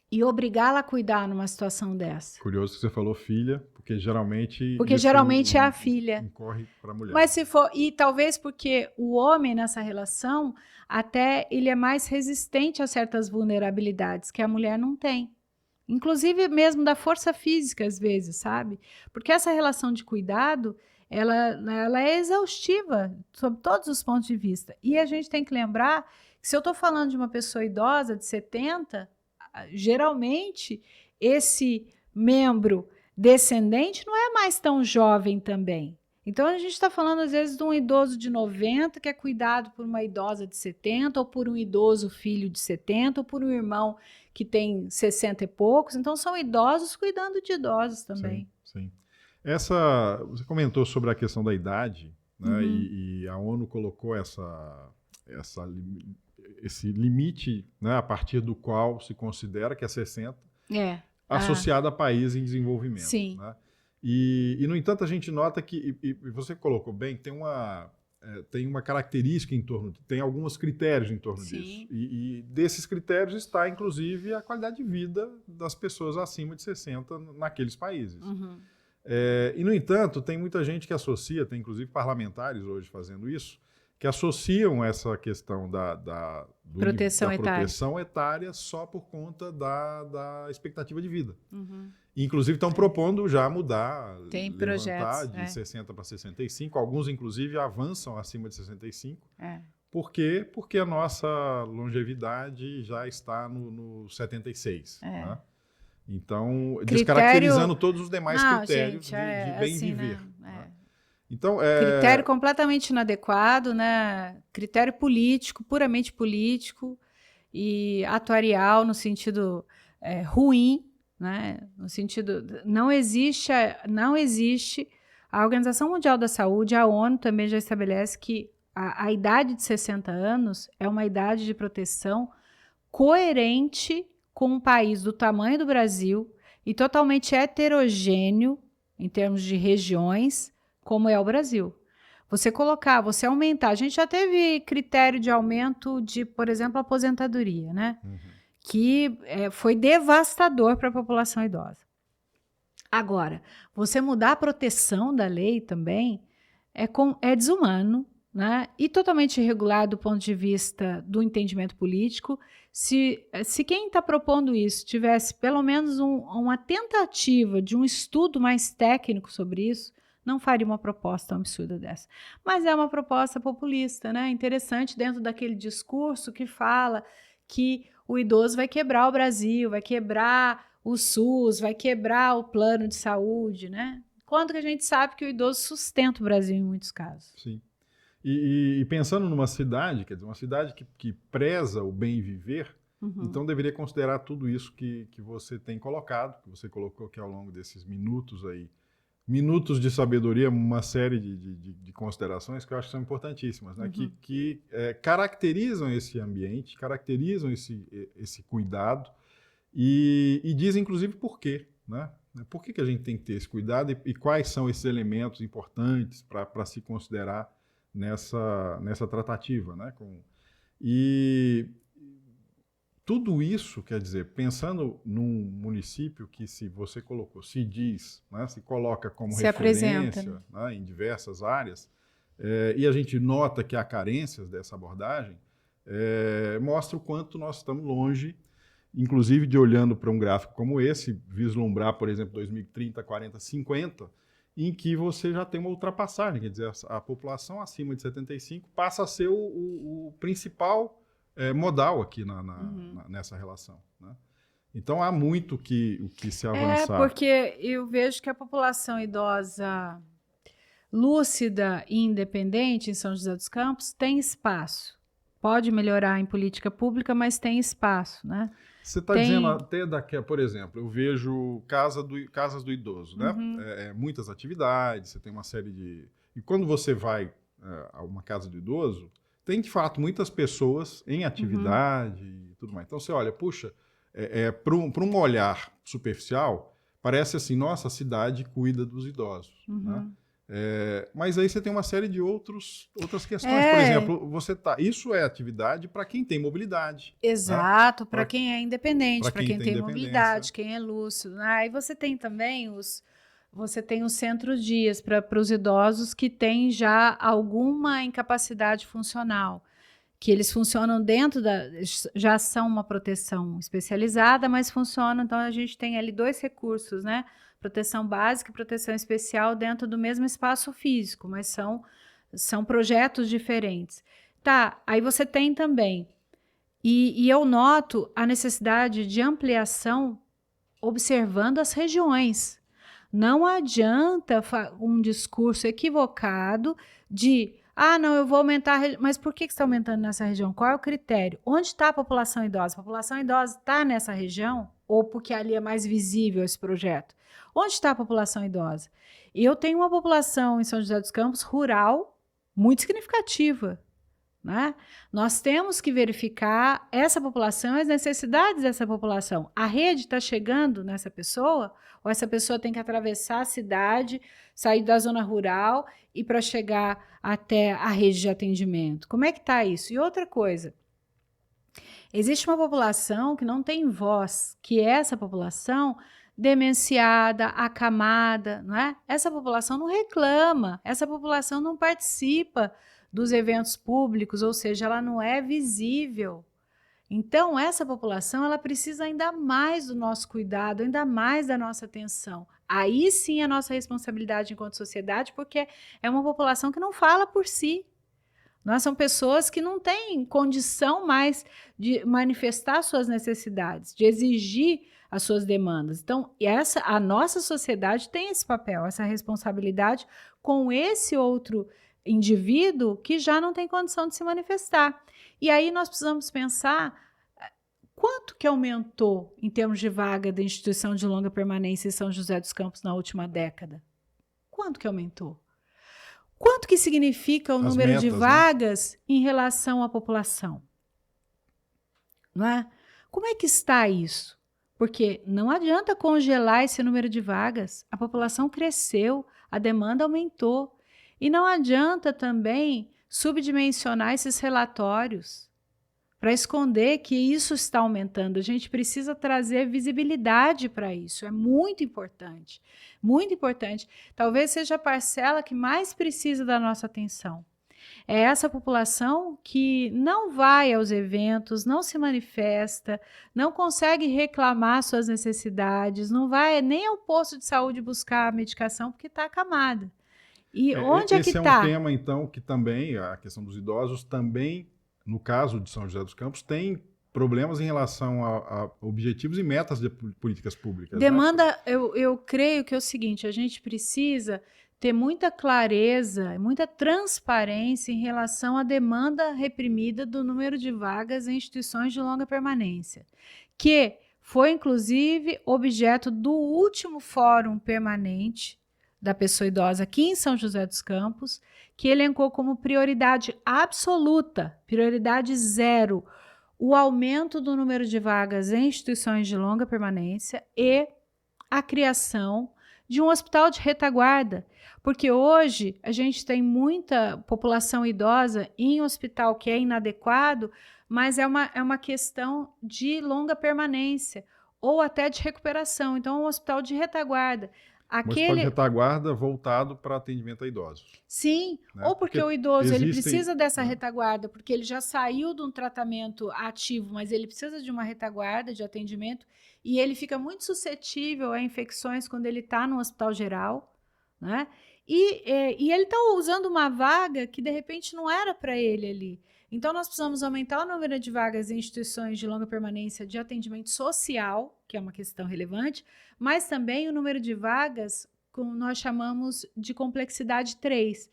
e obrigá-la a cuidar numa situação dessa. Curioso que você falou filha, porque geralmente é a filha. Incorre para a mulher. Mas se for, e talvez porque o homem nessa relação até ele é mais resistente a certas vulnerabilidades que a mulher não tem. Inclusive mesmo da força física às vezes, sabe? Porque essa relação de cuidado, ela é exaustiva sob todos os pontos de vista. E a gente tem que lembrar que se eu estou falando de uma pessoa idosa de 70, geralmente esse membro descendente não é mais tão jovem também. Então a gente está falando às vezes de um idoso de 90 que é cuidado por uma idosa de 70, ou por um idoso filho de 70, ou por um irmão que tem 60 e poucos. Então são idosos cuidando de idosos também. Sim, sim. Você comentou sobre a questão da idade, né? E a ONU colocou esse limite, né, a partir do qual se considera que é 60, associado a país em desenvolvimento. Sim. Né? E, no entanto, a gente nota que, e você colocou bem, tem uma característica em torno, tem alguns critérios em torno disso. E desses critérios está, inclusive, a qualidade de vida das pessoas acima de 60 naqueles países. E, no entanto, tem muita gente que associa, tem inclusive parlamentares hoje fazendo isso, que associam essa questão Proteção da etária. proteção etária só por conta da expectativa de vida. Uhum. Inclusive estão propondo já mudar, Tem levantar projetos, de 60 para 65. Alguns, inclusive, avançam acima de 65. Por quê? Porque a nossa longevidade já está no 76. Né? Então, descaracterizando todos os demais critérios de bem assim, viver. né? Então, critério completamente inadequado, né? Critério político, puramente político e atuarial no sentido ruim, né? No sentido, não existe a Organização Mundial da Saúde, a ONU também já estabelece que a idade de 60 anos é uma idade de proteção coerente com um país do tamanho do Brasil e totalmente heterogêneo em termos de regiões, como é o Brasil. Você aumentar, a gente já teve critério de aumento de, por exemplo, aposentadoria, né? Que foi devastador para a população idosa. Agora, você mudar a proteção da lei também é desumano, né? E totalmente irregular do ponto de vista do entendimento político. Se quem está propondo isso tivesse pelo menos uma tentativa de um estudo mais técnico sobre isso, não faria uma proposta absurda dessa. Mas é uma proposta populista, né? Interessante dentro daquele discurso que fala que o idoso vai quebrar o Brasil, vai quebrar o SUS, vai quebrar o plano de saúde, né? Quando que a gente sabe que o idoso sustenta o Brasil em muitos casos. Sim. E pensando numa cidade, quer dizer, uma cidade que preza o bem viver, então deveria considerar tudo isso que você tem colocado, que você colocou aqui ao longo desses minutos aí. Minutos de sabedoria, uma série de considerações que eu acho que são importantíssimas, né? Que caracterizam esse ambiente, caracterizam esse cuidado e dizem, inclusive, por quê, né? Por que a gente tem que ter esse cuidado e quais são esses elementos importantes para se considerar nessa tratativa, né? E tudo isso, quer dizer, pensando num município que, se você colocou, se diz, né, se coloca como referência, né, em diversas áreas, e a gente nota que há carências dessa abordagem, mostra o quanto nós estamos longe, inclusive de, olhando para um gráfico como esse, vislumbrar, por exemplo, 2030, 40, 50, em que você já tem uma ultrapassagem, quer dizer, a população acima de 75 passa a ser o principal modal aqui nessa relação. Né? Então, há muito o que se avançar. Porque eu vejo que a população idosa lúcida e independente em São José dos Campos tem espaço. Pode melhorar em política pública, mas tem espaço, né? Você está dizendo até daqui, por exemplo, eu vejo casas do idoso, né? Muitas atividades, você tem uma série de... E quando você vai a uma casa do idoso, tem, de fato, muitas pessoas em atividade e tudo mais. Então, você olha, puxa, para um olhar superficial, parece assim, nossa, a cidade cuida dos idosos, né? Mas aí você tem uma série de outras questões. Por exemplo, isso é atividade para quem tem mobilidade. Exato, né? Para quem é independente, para quem tem mobilidade, quem é lúcido. Né? Aí você tem também os centros-dias para os idosos que têm já alguma incapacidade funcional, que eles funcionam já são uma proteção especializada, mas funcionam, então a gente tem ali 2 recursos, né? Proteção básica e proteção especial dentro do mesmo espaço físico, mas são projetos diferentes. Tá, aí você tem também, e eu noto a necessidade de ampliação observando as regiões. Não adianta um discurso equivocado de, não, eu vou aumentar, mas por que você está aumentando nessa região? Qual é o critério? Onde está a população idosa? A população idosa está nessa região ou porque ali é mais visível esse projeto? Onde está a população idosa? E eu tenho uma população em São José dos Campos rural muito significativa. Né? Nós temos que verificar essa população e as necessidades dessa população. A rede está chegando nessa pessoa ou essa pessoa tem que atravessar a cidade, sair da zona rural e para chegar até a rede de atendimento? Como é que está isso? E outra coisa, existe uma população que não tem voz, que é essa população demenciada, acamada, não é? Essa população não reclama, essa população não participa dos eventos públicos, ou seja, ela não é visível. Então, essa população ela precisa ainda mais do nosso cuidado, ainda mais da nossa atenção. Aí sim a nossa responsabilidade enquanto sociedade, porque é uma população que não fala por si. Nós são pessoas que não têm condição mais de manifestar suas necessidades, de exigir as suas demandas. Então, a nossa sociedade tem esse papel, essa responsabilidade com esse outro indivíduo que já não tem condição de se manifestar. E aí nós precisamos pensar quanto que aumentou em termos de vaga da instituição de longa permanência em São José dos Campos na última década? Quanto que aumentou? Quanto que significa o número metas, de vagas, né, em relação à população? Não é? Como é que está isso? Porque não adianta congelar esse número de vagas. A população cresceu, a demanda aumentou. E não adianta também subdimensionar esses relatórios para esconder que isso está aumentando. A gente precisa trazer visibilidade para isso. É muito importante. Muito importante. Talvez seja a parcela que mais precisa da nossa atenção. É essa população que não vai aos eventos, não se manifesta, não consegue reclamar suas necessidades, não vai nem ao posto de saúde buscar a medicação porque está acamada. E onde é que está? Esse é um tema, então, que também, a questão dos idosos, também, no caso de São José dos Campos, tem problemas em relação a objetivos e metas de políticas públicas. Demanda, né? eu creio que é o seguinte, a gente precisa ter muita clareza, muita transparência em relação à demanda reprimida do número de vagas em instituições de longa permanência, que foi, inclusive, objeto do último fórum permanente da pessoa idosa aqui em São José dos Campos, que elencou como prioridade absoluta, prioridade zero, o aumento do número de vagas em instituições de longa permanência e a criação de um hospital de retaguarda, porque hoje a gente tem muita população idosa em hospital que é inadequado, mas é uma questão de longa permanência ou até de recuperação. Então, um hospital de retaguarda. Um hospital de retaguarda voltado para atendimento a idosos. Sim, né? Ou porque o idoso ele precisa dessa né? retaguarda, porque ele já saiu de um tratamento ativo, mas ele precisa de uma retaguarda de atendimento e ele fica muito suscetível a infecções quando ele está no hospital geral, né? E ele está usando uma vaga que de repente não era para ele ali. Então, nós precisamos aumentar o número de vagas em instituições de longa permanência de atendimento social, que é uma questão relevante, mas também o número de vagas, como nós chamamos de complexidade 3,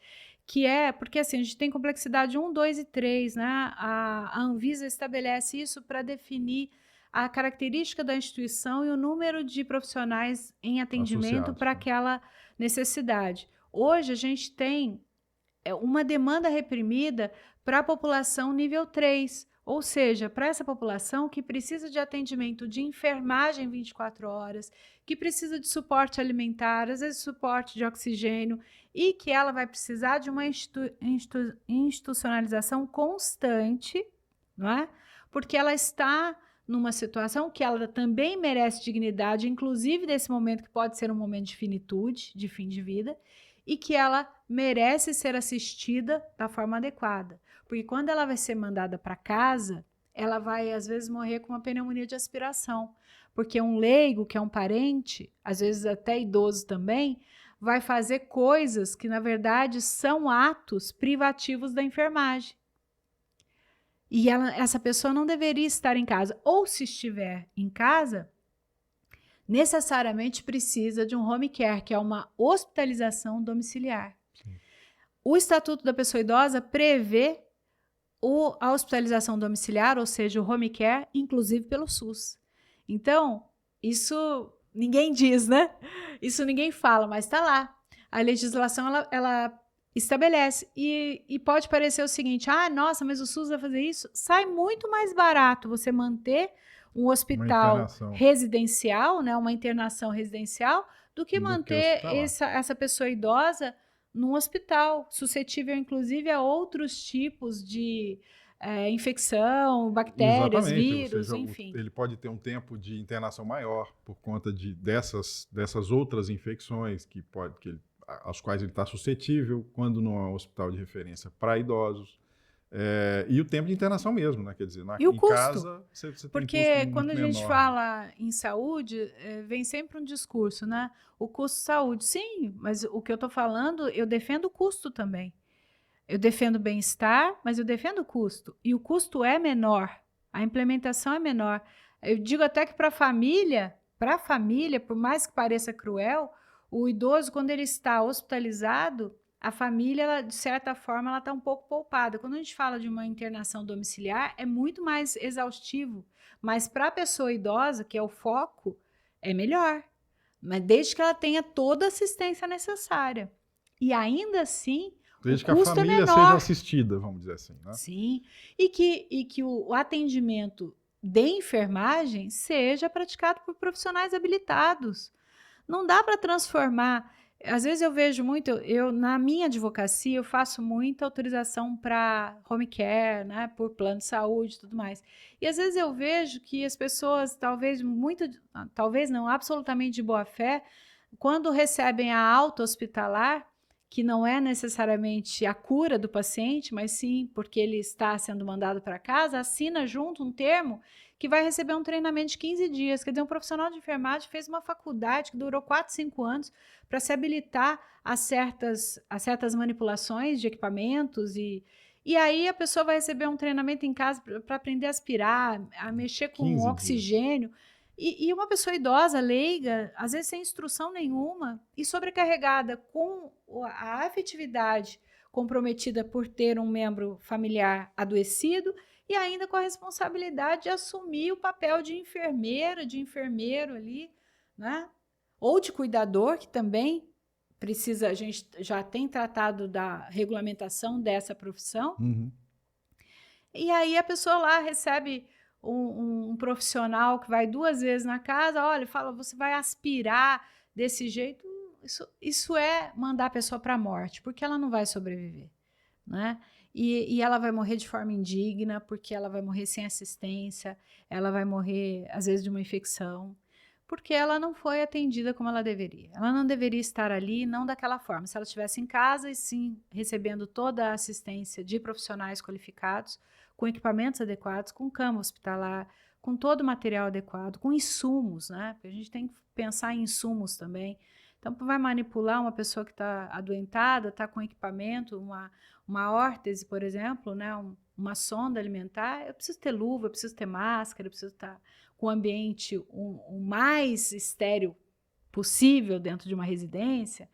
que é, porque assim, a gente tem complexidade 1, 2 e 3, né? A Anvisa estabelece isso para definir a característica da instituição e o número de profissionais em atendimento para aquela necessidade. Hoje, a gente tem uma demanda reprimida para a população nível 3, ou seja, para essa população que precisa de atendimento de enfermagem 24 horas, que precisa de suporte alimentar, às vezes suporte de oxigênio, e que ela vai precisar de uma institucionalização constante, não é? Porque ela está numa situação que ela também merece dignidade, inclusive desse momento que pode ser um momento de finitude, de fim de vida, e que ela merece ser assistida da forma adequada. Porque quando ela vai ser mandada para casa, ela vai, às vezes, morrer com uma pneumonia de aspiração. Porque um leigo, que é um parente, às vezes até idoso também, vai fazer coisas que, na verdade, são atos privativos da enfermagem. E essa pessoa não deveria estar em casa. Ou, se estiver em casa, necessariamente precisa de um home care, que é uma hospitalização domiciliar. Sim. O Estatuto da Pessoa Idosa prevê a hospitalização domiciliar, ou seja, o home care, inclusive pelo SUS. Então, isso ninguém diz, né? Isso ninguém fala, mas está lá. A legislação, ela estabelece. E pode parecer o seguinte, nossa, mas o SUS vai fazer isso? Sai muito mais barato você manter um hospital residencial, né, uma internação residencial, do que manter essa pessoa idosa num hospital, suscetível, inclusive, a outros tipos de infecção, bactérias, vírus, seja, enfim. Ele pode ter um tempo de internação maior por conta dessas outras infecções que aos quais ele está suscetível, quando não é um hospital de referência para idosos. E o tempo de internação mesmo, né? Quer dizer, E o em custo? casa você tem Porque custo muito quando a gente menor, né? fala em saúde, vem sempre um discurso, né? O custo saúde. Sim, mas o que eu estou falando, eu defendo o custo também. Eu defendo o bem-estar, mas eu defendo o custo. E o custo é menor. A implementação é menor. Eu digo até que para a família, por mais que pareça cruel, o idoso, quando ele está hospitalizado, a família, ela, de certa forma, ela está um pouco poupada. Quando a gente fala de uma internação domiciliar, é muito mais exaustivo. Mas para a pessoa idosa, que é o foco, é melhor. Mas desde que ela tenha toda a assistência necessária. E ainda assim, o Desde que a custo é família seja menor. assistida, vamos dizer assim, né? Sim. E que o atendimento de enfermagem seja praticado por profissionais habilitados. Não dá para transformar. Às vezes eu vejo muito, eu na minha advocacia eu faço muita autorização para home care, né, por plano de saúde e tudo mais. E às vezes eu vejo que as pessoas, talvez não, absolutamente de boa fé, quando recebem a alta hospitalar, que não é necessariamente a cura do paciente, mas sim porque ele está sendo mandado para casa, assina junto um termo que vai receber um treinamento de 15 dias. Quer dizer, um profissional de enfermagem fez uma faculdade que durou 4, 5 anos para se habilitar a certas manipulações de equipamentos e aí a pessoa vai receber um treinamento em casa para aprender a aspirar, a mexer com 15 oxigênio. E uma pessoa idosa, leiga, às vezes sem instrução nenhuma e sobrecarregada com a afetividade comprometida por ter um membro familiar adoecido e ainda com a responsabilidade de assumir o papel de enfermeira, de enfermeiro ali, né? Ou de cuidador, que também precisa, a gente já tem tratado da regulamentação dessa profissão. Uhum. E aí a pessoa lá recebe um profissional que vai 2 vezes na casa, olha, fala, você vai aspirar desse jeito. Isso é mandar a pessoa para a morte, porque ela não vai sobreviver, né? E ela vai morrer de forma indigna, porque ela vai morrer sem assistência, ela vai morrer, às vezes, de uma infecção, porque ela não foi atendida como ela deveria. Ela não deveria estar ali, não daquela forma. Se ela estivesse em casa e sim recebendo toda a assistência de profissionais qualificados, com equipamentos adequados, com cama hospitalar, com todo o material adequado, com insumos, né? Porque a gente tem que pensar em insumos também. Então, vai manipular uma pessoa que está adoentada, está com equipamento, uma órtese, por exemplo, né? Uma sonda alimentar, eu preciso ter luva, eu preciso ter máscara, eu preciso estar com o ambiente o mais estéril possível dentro de uma residência.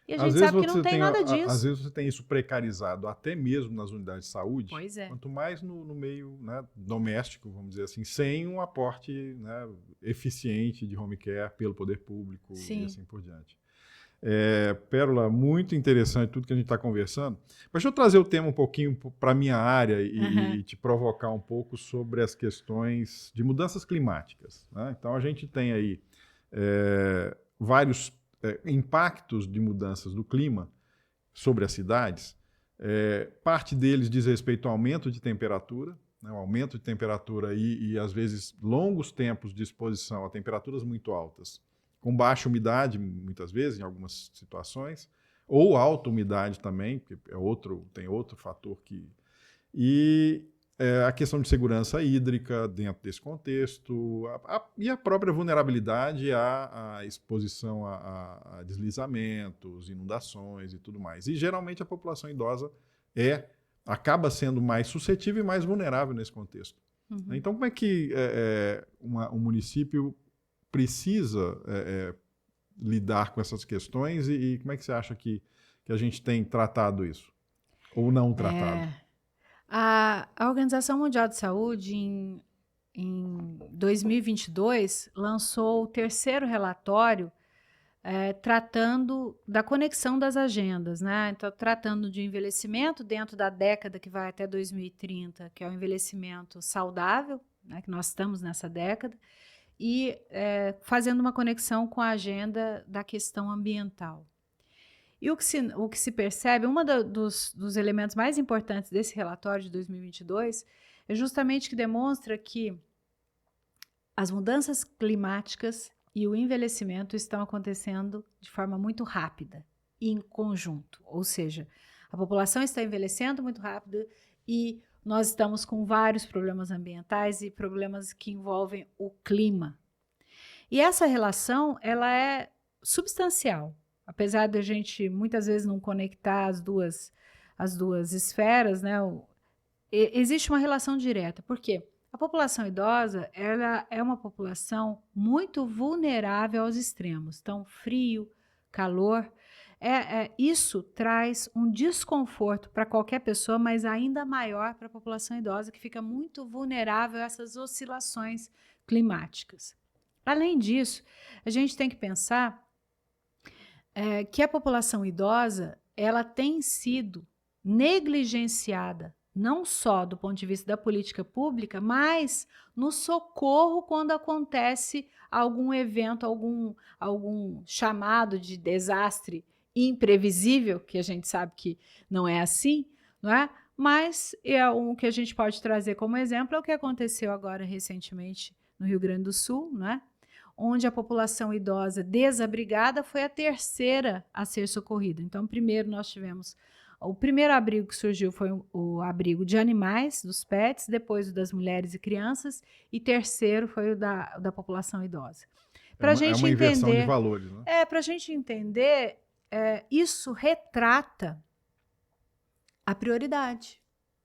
E a gente sabe que não tem nada disso. Às vezes você tem isso precarizado até mesmo nas unidades de saúde, pois é. Quanto mais no meio, né, doméstico, vamos dizer assim, sem um aporte, né, eficiente de home care pelo poder público. Sim. E assim por diante. Pérola, muito interessante tudo que a gente está conversando. Mas deixa eu trazer o tema um pouquinho para a minha área e te provocar um pouco sobre as questões de mudanças climáticas, né? Então a gente tem aí vários impactos de mudanças do clima sobre as cidades. Parte deles diz respeito ao aumento de temperatura, né, o aumento de temperatura e às vezes longos tempos de exposição a temperaturas muito altas, com baixa umidade, muitas vezes, em algumas situações, ou alta umidade também, que tem outro fator que... E a questão de segurança hídrica dentro desse contexto, e a própria vulnerabilidade à exposição a deslizamentos, inundações e tudo mais. E geralmente a população idosa acaba sendo mais suscetível e mais vulnerável nesse contexto. Uhum. Então, como é que um município precisa lidar com essas questões e como é que você acha que a gente tem tratado isso? Ou não tratado? A Organização Mundial de Saúde, em 2022, lançou o 3º relatório tratando da conexão das agendas, né? Então, tratando de envelhecimento dentro da década que vai até 2030, que é o envelhecimento saudável, né? Que nós estamos nessa década, e fazendo uma conexão com a agenda da questão ambiental. E o que se percebe, dos elementos mais importantes desse relatório de 2022 é justamente que demonstra que as mudanças climáticas e o envelhecimento estão acontecendo de forma muito rápida em conjunto, ou seja, a população está envelhecendo muito rápido e nós estamos com vários problemas ambientais e problemas que envolvem o clima. E essa relação, ela é substancial, apesar de a gente muitas vezes não conectar as duas esferas, né? Existe uma relação direta. Por quê? A população idosa, ela é uma população muito vulnerável aos extremos. Então, frio, calor, isso traz um desconforto para qualquer pessoa, mas ainda maior para a população idosa, que fica muito vulnerável a essas oscilações climáticas. Além disso, a gente tem que pensar que a população idosa, ela tem sido negligenciada, não só do ponto de vista da política pública, mas no socorro quando acontece algum evento, algum chamado de desastre imprevisível, que a gente sabe que não é assim, não é? Mas o que a gente pode trazer como exemplo é o que aconteceu agora recentemente no Rio Grande do Sul, não é? Onde a população idosa desabrigada foi a terceira a ser socorrida. Então, primeiro nós tivemos o primeiro abrigo que surgiu foi o abrigo de animais, dos pets, depois o das mulheres e crianças, e terceiro foi o da população idosa. É uma inversão de valores, né? Para a gente entender, isso retrata a prioridade,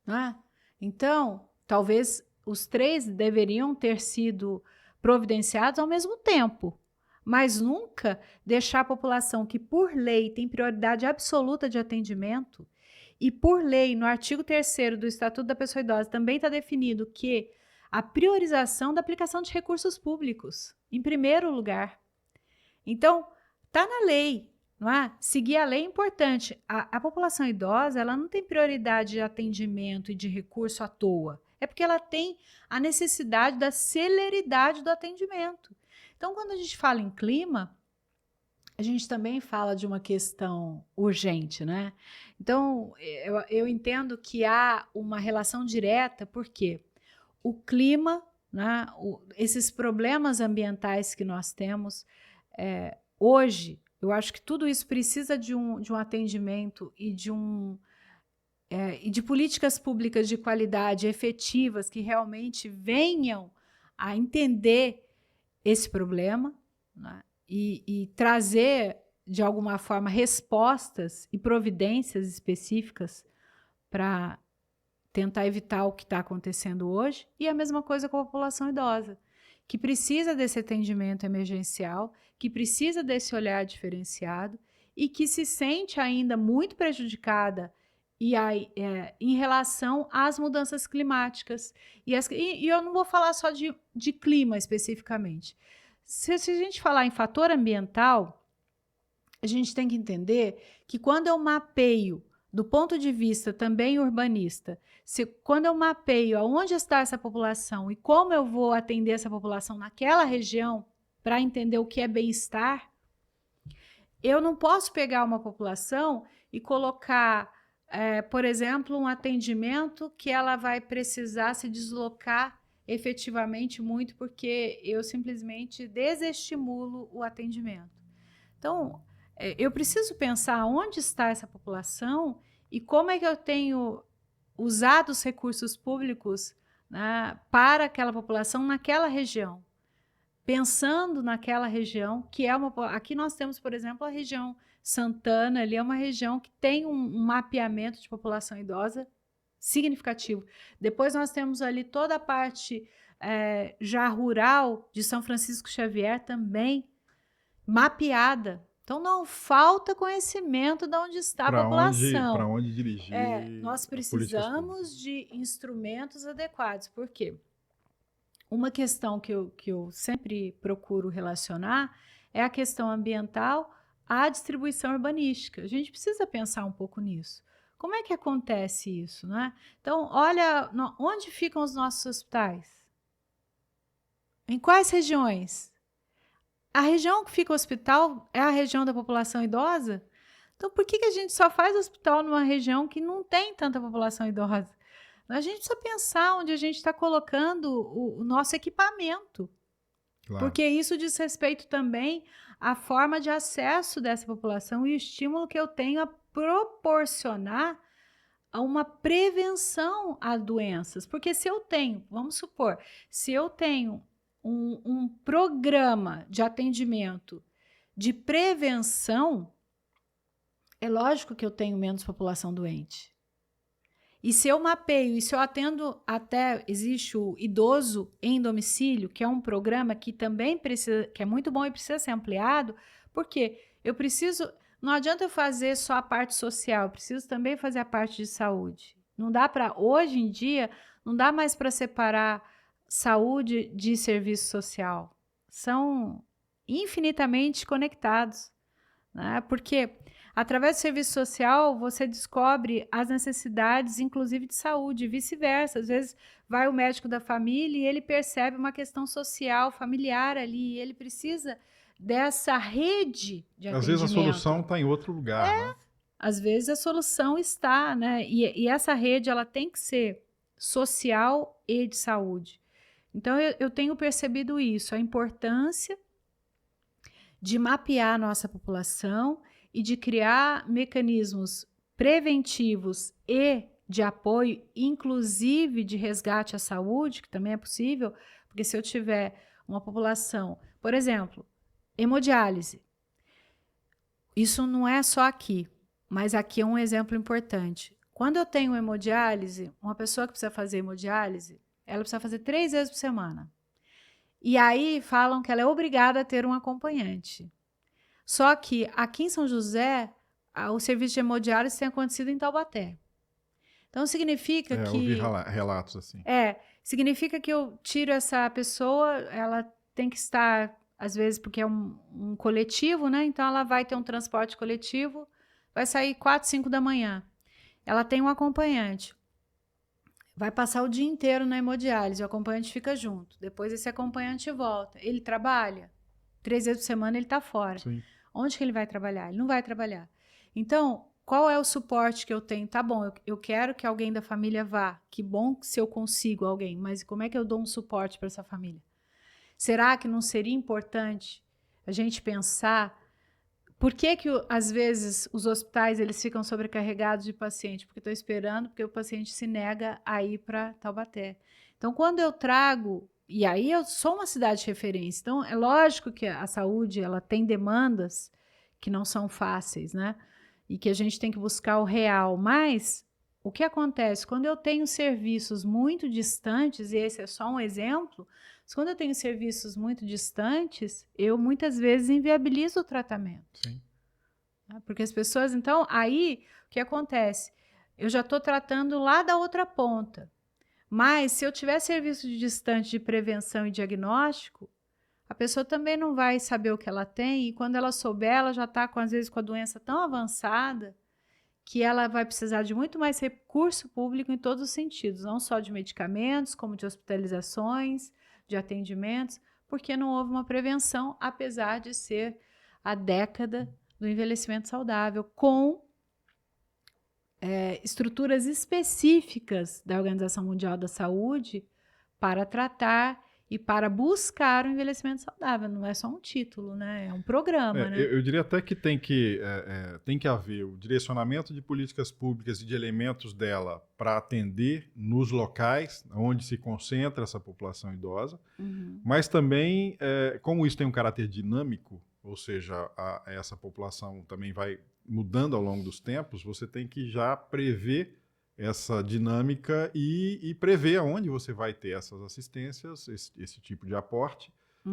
né? Então, talvez os três deveriam ter sido providenciados ao mesmo tempo, mas nunca deixar a população que, por lei, tem prioridade absoluta de atendimento, e por lei, no artigo 3º do Estatuto da Pessoa Idosa, também está definido que a priorização da aplicação de recursos públicos, em primeiro lugar. Então, está na lei, não é? Seguir a lei é importante. A população idosa, ela não tem prioridade de atendimento e de recurso à toa, é porque ela tem a necessidade da celeridade do atendimento. Então, quando a gente fala em clima, a gente também fala de uma questão urgente, né? Então, eu entendo que há uma relação direta, porque o clima, né, esses problemas ambientais que nós temos, hoje, eu acho que tudo isso precisa de um atendimento e de políticas públicas de qualidade efetivas que realmente venham a entender esse problema, né? E trazer, de alguma forma, respostas e providências específicas para tentar evitar o que está acontecendo hoje. E a mesma coisa com a população idosa, que precisa desse atendimento emergencial, que precisa desse olhar diferenciado e que se sente ainda muito prejudicada em relação às mudanças climáticas. E eu não vou falar só de clima especificamente. Se a gente falar em fator ambiental, a gente tem que entender que quando eu mapeio do ponto de vista também urbanista, quando eu mapeio aonde está essa população e como eu vou atender essa população naquela região para entender o que é bem-estar, eu não posso pegar uma população e colocar, por exemplo, um atendimento que ela vai precisar se deslocar efetivamente muito, porque eu simplesmente desestimulo o atendimento. Então, eu preciso pensar onde está essa população e como é que eu tenho usado os recursos públicos, né, para aquela população naquela região. Pensando naquela região, que é aqui nós temos, por exemplo, a região Santana, ali é uma região que tem um mapeamento de população idosa significativo. Depois nós temos ali toda a parte já rural de São Francisco Xavier também mapeada. Então não falta conhecimento de onde está a população. Para onde dirigir. Nós precisamos de instrumentos adequados. Por quê? Uma questão que eu sempre procuro relacionar é a questão ambiental à distribuição urbanística. A gente precisa pensar um pouco nisso. Como é que acontece isso, né? Então, olha, onde ficam os nossos hospitais? Em quais regiões? A região que fica o hospital é a região da população idosa? Então, por que a gente só faz hospital numa região que não tem tanta população idosa? A gente precisa pensar onde a gente está colocando o nosso equipamento. Claro. Porque isso diz respeito também a forma de acesso dessa população e o estímulo que eu tenho a proporcionar a uma prevenção a doenças. Porque se eu tenho, vamos supor, se eu tenho um programa de atendimento de prevenção, é lógico que eu tenho menos população doente. E se eu mapeio, e se eu atendo até, existe o idoso em domicílio, que é um programa que também precisa, que é muito bom e precisa ser ampliado, porque eu preciso, não adianta eu fazer só a parte social, eu preciso também fazer a parte de saúde. Não dá para, hoje em dia, não dá mais para separar saúde de serviço social. São infinitamente conectados, né? Porque através do serviço social, você descobre as necessidades, inclusive de saúde, e vice-versa. Às vezes, vai o médico da família e ele percebe uma questão social, familiar ali, e ele precisa dessa rede de atendimento. Às vezes a solução está em outro lugar, né? Às vezes a solução está, né? E essa rede, ela tem que ser social e de saúde. Então, eu tenho percebido isso, a importância de mapear a nossa população e de criar mecanismos preventivos e de apoio, inclusive de resgate à saúde, que também é possível, porque se eu tiver uma população, por exemplo, hemodiálise, isso não é só aqui, mas aqui é um exemplo importante. Quando eu tenho hemodiálise, uma pessoa que precisa fazer hemodiálise, ela precisa fazer 3 vezes por semana. E aí falam que ela é obrigada a ter um acompanhante. Só que aqui em São José, o serviço de hemodiálise tem acontecido em Taubaté. Então significa que... Eu ouvi relatos assim. Significa que eu tiro essa pessoa, ela tem que estar, às vezes, porque é um coletivo, né? Então ela vai ter um transporte coletivo, vai sair 4, 5 da manhã. Ela tem um acompanhante. Vai passar o dia inteiro na hemodiálise, o acompanhante fica junto. Depois esse acompanhante volta. Ele trabalha? 3 vezes por semana ele está fora. Sim. Onde que ele vai trabalhar? Ele não vai trabalhar. Então, qual é o suporte que eu tenho? Tá bom, eu quero que alguém da família vá. Que bom se eu consigo alguém, mas como é que eu dou um suporte para essa família? Será que não seria importante a gente pensar por que às vezes os hospitais eles ficam sobrecarregados de paciente? Porque estou esperando, porque o paciente se nega a ir para Taubaté. Então, quando eu trago, e aí eu sou uma cidade de referência, então é lógico que a saúde ela tem demandas que não são fáceis, né? E que a gente tem que buscar o real. Mas o que acontece? Quando eu tenho serviços muito distantes, e esse é só um exemplo, mas quando eu tenho serviços muito distantes, eu muitas vezes inviabilizo o tratamento. Sim. Porque as pessoas, então, aí o que acontece? Eu já estou tratando lá da outra ponta. Mas se eu tiver serviço de distante de prevenção e diagnóstico, a pessoa também não vai saber o que ela tem, e quando ela souber, ela já está, às vezes, com a doença tão avançada que ela vai precisar de muito mais recurso público em todos os sentidos, não só de medicamentos, como de hospitalizações, de atendimentos, porque não houve uma prevenção, apesar de ser a década do envelhecimento saudável, com estruturas específicas da Organização Mundial da Saúde para tratar e para buscar o envelhecimento saudável. Não é só um título, né? É um programa, né? Eu diria até que tem que haver o direcionamento de políticas públicas e de elementos dela para atender nos locais onde se concentra essa população idosa, mas também, como isso tem um caráter dinâmico, ou seja, essa população também vai mudando ao longo dos tempos, você tem que já prever essa dinâmica e prever aonde você vai ter essas assistências, esse tipo de aporte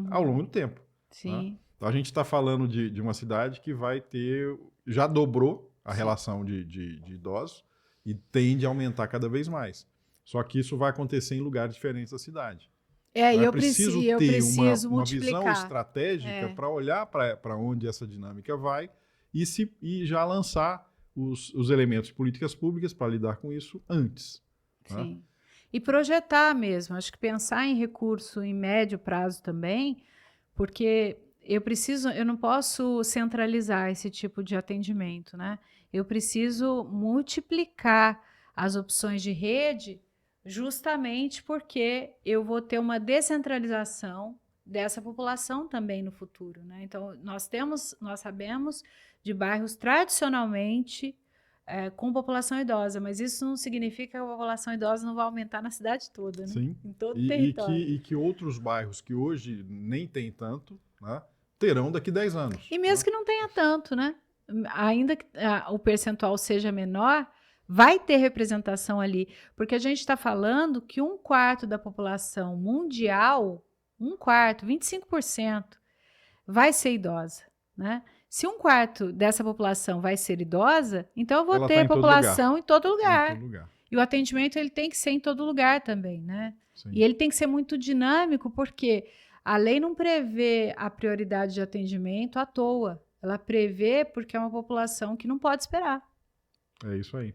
ao longo do tempo. Sim. Né? Então a gente está falando de uma cidade que vai ter, já dobrou a relação de idosos e tende a aumentar cada vez mais. Só que isso vai acontecer em lugares diferentes da cidade. E eu preciso ter uma multiplicar. visão estratégica para olhar para onde essa dinâmica vai e já lançar os elementos de políticas públicas para lidar com isso antes. Sim. Né? E projetar mesmo. Acho que pensar em recurso em médio prazo também, porque eu não posso centralizar esse tipo de atendimento, né? Eu preciso multiplicar as opções de rede justamente porque eu vou ter uma descentralização dessa população também no futuro, né? Então, nós sabemos de bairros tradicionalmente com população idosa, mas isso não significa que a população idosa não vai aumentar na cidade toda, né? Sim. Em todo o território. E que outros bairros que hoje nem tem tanto, né, terão daqui 10 anos. E mesmo né? que não tenha tanto, né? Ainda que o percentual seja menor, vai ter representação ali. Porque a gente está falando que 1/4 da população mundial, 1/4, 25%, vai ser idosa, né? Se 1/4 dessa população vai ser idosa, então eu vou Ela ter tá em todo população em todo Em lugar. todo lugar. E o atendimento ele tem que ser em todo lugar também, né? Sim. E ele tem que ser muito dinâmico, porque a lei não prevê a prioridade de atendimento à toa. Ela prevê porque é uma população que não pode esperar. É isso aí.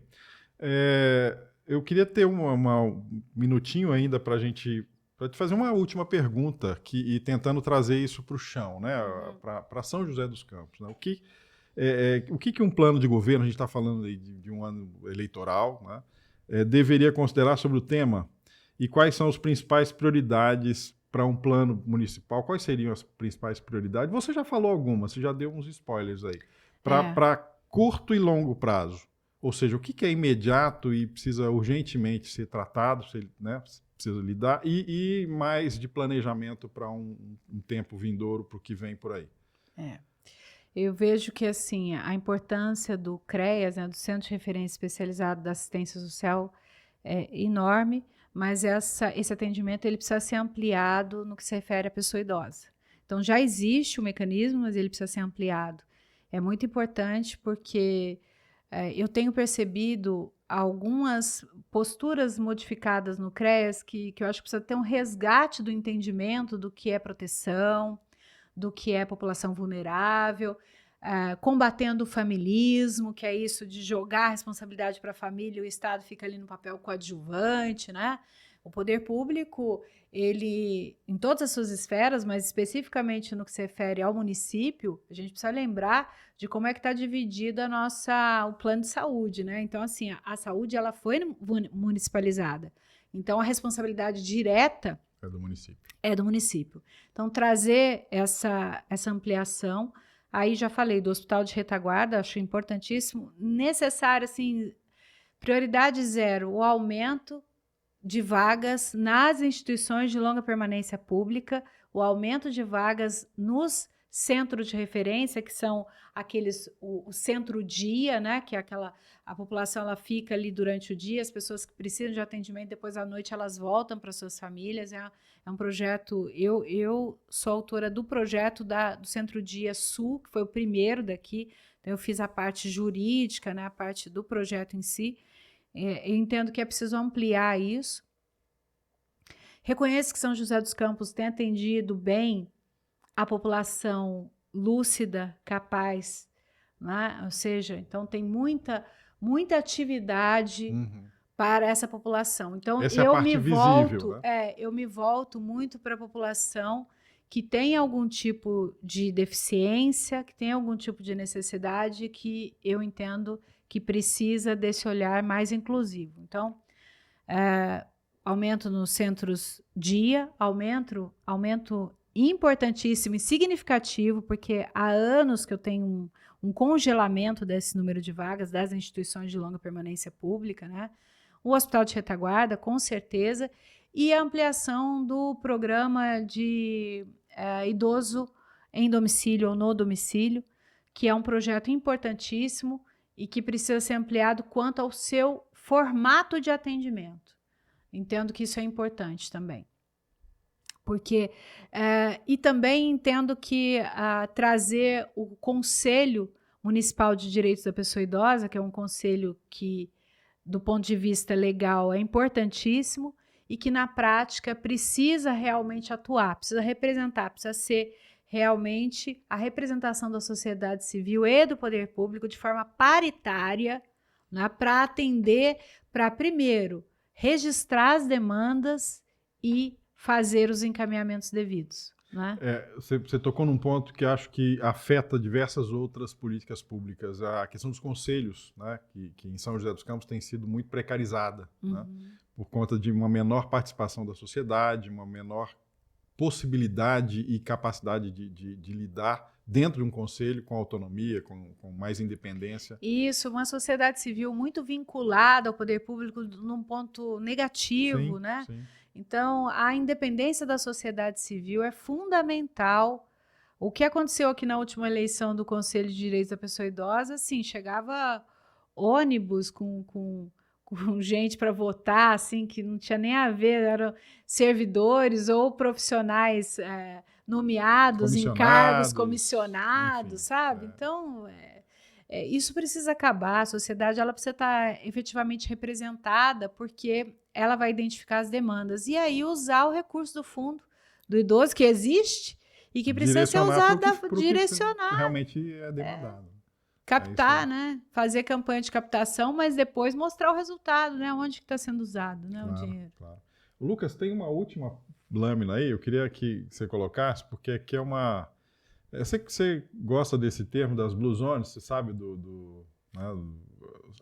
Eu queria ter um minutinho ainda para te fazer uma última pergunta e tentando trazer isso para o chão, né? Para São José dos Campos. Né? O que um plano de governo, a gente está falando aí de um ano eleitoral, né? Deveria considerar sobre o tema e quais são as principais prioridades para um plano municipal? Quais seriam as principais prioridades? Você já falou algumas, você já deu uns spoilers aí. Para curto e longo prazo. Ou seja, o que é imediato e precisa urgentemente ser tratado, né, precisa lidar, e mais de planejamento para um tempo vindouro para o que vem por aí. Eu vejo que assim, a importância do CREAS, né, do Centro de Referência Especializado da Assistência Social, é enorme, mas esse atendimento ele precisa ser ampliado no que se refere à pessoa idosa. Então, já existe o mecanismo, mas ele precisa ser ampliado. É muito importante porque eu tenho percebido algumas posturas modificadas no CREAS que eu acho que precisa ter um resgate do entendimento do que é proteção, do que é população vulnerável, combatendo o familismo, que é isso de jogar a responsabilidade para a família e o Estado fica ali no papel coadjuvante, né? O poder público, ele, em todas as suas esferas, mas especificamente no que se refere ao município, a gente precisa lembrar de como é que está dividido o plano de saúde, né? Então, assim, a saúde, ela foi municipalizada. Então, a responsabilidade direta é do município. Então, trazer essa ampliação, aí já falei do Hospital de Retaguarda, acho importantíssimo, necessário, assim, prioridade 0, o aumento de vagas nas instituições de longa permanência pública, o aumento de vagas nos centros de referência, que são o centro-dia, né, que é a população ela fica ali durante o dia, as pessoas que precisam de atendimento, depois à noite elas voltam para suas famílias, é um projeto, eu sou autora do projeto do Centro-Dia Sul, que foi o primeiro daqui, então eu fiz a parte jurídica, né, a parte do projeto em si. Eu entendo que é preciso ampliar isso. Reconheço que São José dos Campos tem atendido bem a população lúcida, capaz, né? Ou seja, então tem muita atividade para essa população. Então essa é a parte visível, eu me volto muito para a população que tem algum tipo de deficiência, que tem algum tipo de necessidade, que eu entendo que precisa desse olhar mais inclusivo. Então, aumento nos centros dia, aumento importantíssimo e significativo, porque há anos que eu tenho um congelamento desse número de vagas das instituições de longa permanência pública, né? O Hospital de Retaguarda, com certeza, e a ampliação do programa de idoso em domicílio ou no domicílio, que é um projeto importantíssimo e que precisa ser ampliado quanto ao seu formato de atendimento. Entendo que isso é importante também. E também entendo que trazer o Conselho Municipal de Direitos da Pessoa Idosa, que é um conselho que, do ponto de vista legal, é importantíssimo e que, na prática, precisa realmente atuar, precisa representar, precisa ser realmente a representação da sociedade civil e do poder público de forma paritária, né, para atender, para, primeiro, registrar as demandas e fazer os encaminhamentos devidos. Né? Você tocou num ponto que acho que afeta diversas outras políticas públicas, a questão dos conselhos, né, que em São José dos Campos tem sido muito precarizada, né, por conta de uma menor participação da sociedade, uma menor possibilidade e capacidade de lidar dentro de um conselho com autonomia, com mais independência. Isso, uma sociedade civil muito vinculada ao poder público num ponto negativo, Sim, né? sim. Então, a independência da sociedade civil é fundamental. O que aconteceu aqui na última eleição do Conselho de Direitos da Pessoa Idosa, assim, chegava ônibus com gente para votar, assim, que não tinha nem a ver, eram servidores ou profissionais nomeados em cargos comissionados, enfim, sabe? Então, isso precisa acabar. A sociedade ela precisa estar efetivamente representada, porque ela vai identificar as demandas e aí usar o recurso do fundo do idoso que existe e que precisa ser usado, direcionar. Que realmente é demandado. Captar, né? Fazer campanha de captação, mas depois mostrar o resultado, né? Onde que está sendo usado, né? Claro, o dinheiro. Claro. Lucas, tem uma última lâmina aí, eu queria que você colocasse, porque aqui é uma... Eu sei que você gosta desse termo das Blue Zones, você sabe né,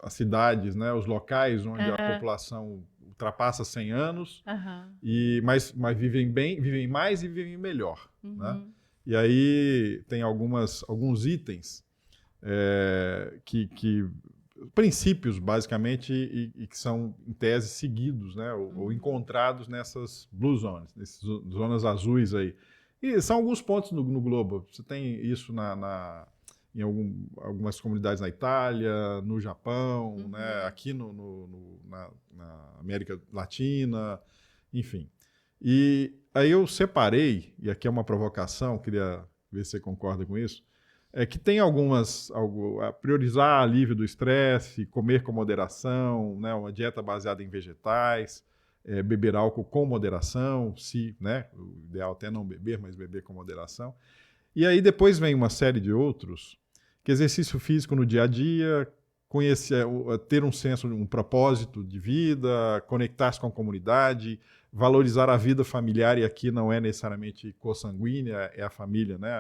as cidades, né, os locais onde a população ultrapassa 100 anos, mas vivem bem, vivem mais e vivem melhor. Né? E aí tem alguns itens princípios, basicamente, e que são, em tese, seguidos, né, ou encontrados nessas Blue Zones, nessas zonas azuis aí. E são alguns pontos no globo. Você tem isso em algumas comunidades na Itália, no Japão, né, aqui na América Latina, enfim. E aí eu separei, e aqui é uma provocação, queria ver se você concorda com isso, que tem priorizar alívio do estresse, comer com moderação, né, uma dieta baseada em vegetais, beber álcool com moderação, né, o ideal até não beber, mas beber com moderação. E aí depois vem uma série de outros, que exercício físico no dia a dia, ter um senso, um propósito de vida, conectar-se com a comunidade, valorizar a vida familiar, e aqui não é necessariamente consanguínea, é a família, né,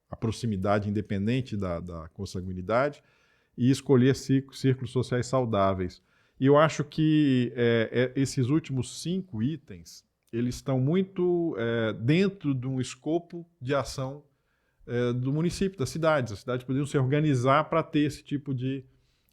a proximidade independente da consanguinidade, e escolher círculos sociais saudáveis. E eu acho que esses últimos 5 itens, eles estão muito dentro de um escopo de ação do município, das cidades. As cidades poderiam se organizar para ter esse tipo de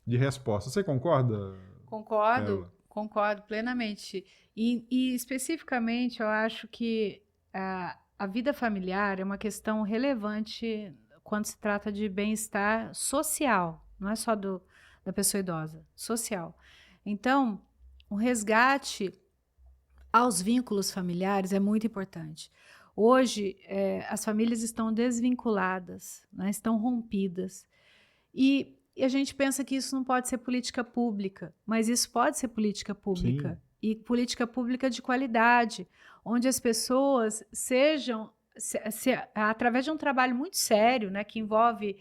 resposta. Você concorda? Concordo plenamente. E especificamente, eu acho que a vida familiar é uma questão relevante quando se trata de bem-estar social, não é só da pessoa idosa, social. Então, o resgate aos vínculos familiares é muito importante. Hoje, as famílias estão desvinculadas, né, estão rompidas. E a gente pensa que isso não pode ser política pública, mas isso pode ser política pública. Sim. E política pública de qualidade, onde as pessoas sejam, através de um trabalho muito sério, né, que envolve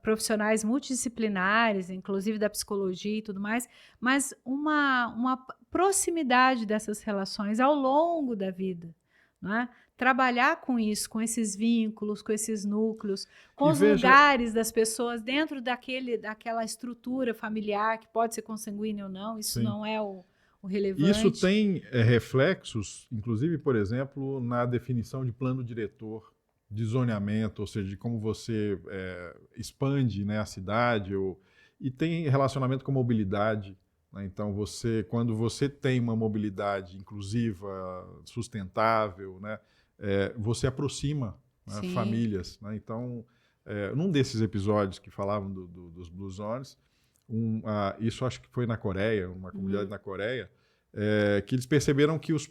profissionais multidisciplinares, inclusive da psicologia e tudo mais, mas uma proximidade dessas relações ao longo da vida, né? Trabalhar com isso, com esses vínculos, com esses núcleos, com os lugares das pessoas dentro daquela estrutura familiar, que pode ser consanguínea ou não, isso Sim. não é o relevante. Isso tem reflexos, inclusive, por exemplo, na definição de plano diretor, de zoneamento, ou seja, de como você expande, né, a cidade, e tem relacionamento com mobilidade. Né? Então, quando você tem uma mobilidade inclusiva, sustentável, né, você aproxima, né, famílias. Né? Então, num desses episódios que falavam dos Blue Zones, isso acho que foi na Coreia, uma comunidade na Coreia, que eles perceberam que os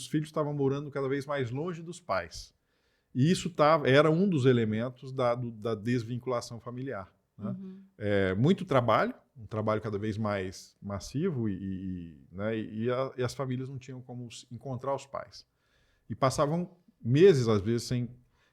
filhos estavam morando cada vez mais longe dos pais. E isso era um dos elementos da desvinculação familiar. Né? Muito trabalho, um trabalho cada vez mais massivo, né, e as famílias não tinham como encontrar os pais. E passavam meses, às vezes, sem...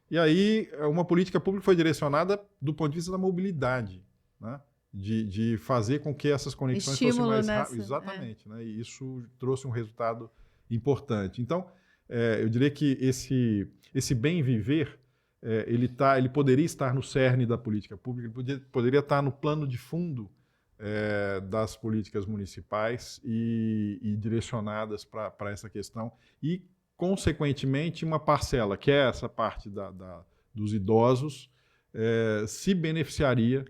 E aí, uma política pública foi direcionada do ponto de vista da mobilidade, né? De fazer com que essas conexões fossem mais rápidas. Exatamente. Né? E isso trouxe um resultado importante. Então, eu diria que esse bem viver, ele poderia estar no cerne da política pública, ele poderia estar no plano de fundo das políticas municipais e direcionadas para essa questão, e consequentemente, uma parcela, que é essa parte dos idosos, se beneficiaria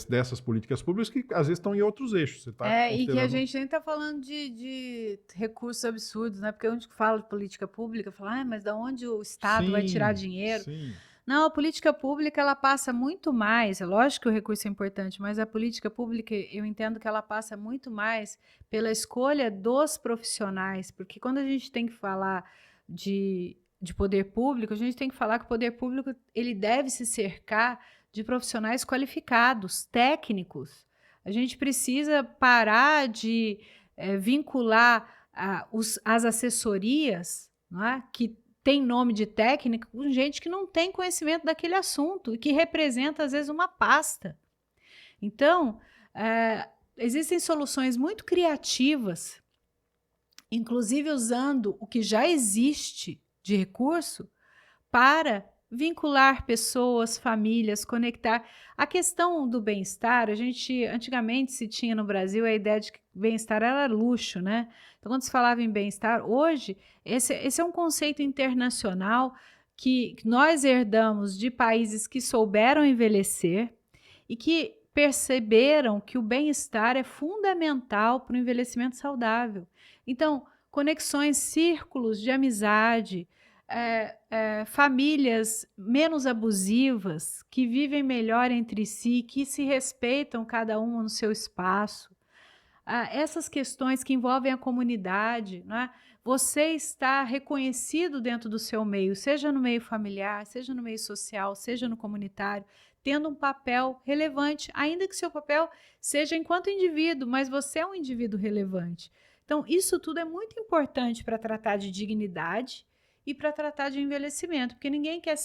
dessas políticas públicas que às vezes estão em outros eixos. Você tá E que a considerando... gente nem está falando de recursos absurdos, né? Porque a gente fala de política pública, fala, mas da onde o Estado vai tirar dinheiro? Sim. Não, a política pública ela passa muito mais, é lógico que o recurso é importante, mas a política pública eu entendo que ela passa muito mais pela escolha dos profissionais, porque quando a gente tem que falar de poder público, a gente tem que falar que o poder público ele deve se cercar de profissionais qualificados, técnicos. A gente precisa parar de vincular as assessorias, não é? Que tem nome de técnica com gente que não tem conhecimento daquele assunto e que representa, às vezes, uma pasta. Então, existem soluções muito criativas, inclusive usando o que já existe de recurso para vincular pessoas, famílias, conectar. A questão do bem-estar, antigamente se tinha no Brasil a ideia de que bem-estar era luxo, né? Então, quando se falava em bem-estar, hoje, esse é um conceito internacional que nós herdamos de países que souberam envelhecer e que perceberam que o bem-estar é fundamental para o envelhecimento saudável. Então, conexões, círculos de amizade, famílias menos abusivas, que vivem melhor entre si, que se respeitam cada um no seu espaço. Essas questões que envolvem a comunidade, né? Você está reconhecido dentro do seu meio, seja no meio familiar, seja no meio social, seja no comunitário, tendo um papel relevante, ainda que seu papel seja enquanto indivíduo, mas você é um indivíduo relevante. Então, isso tudo é muito importante para tratar de dignidade e para tratar de envelhecimento, porque ninguém quer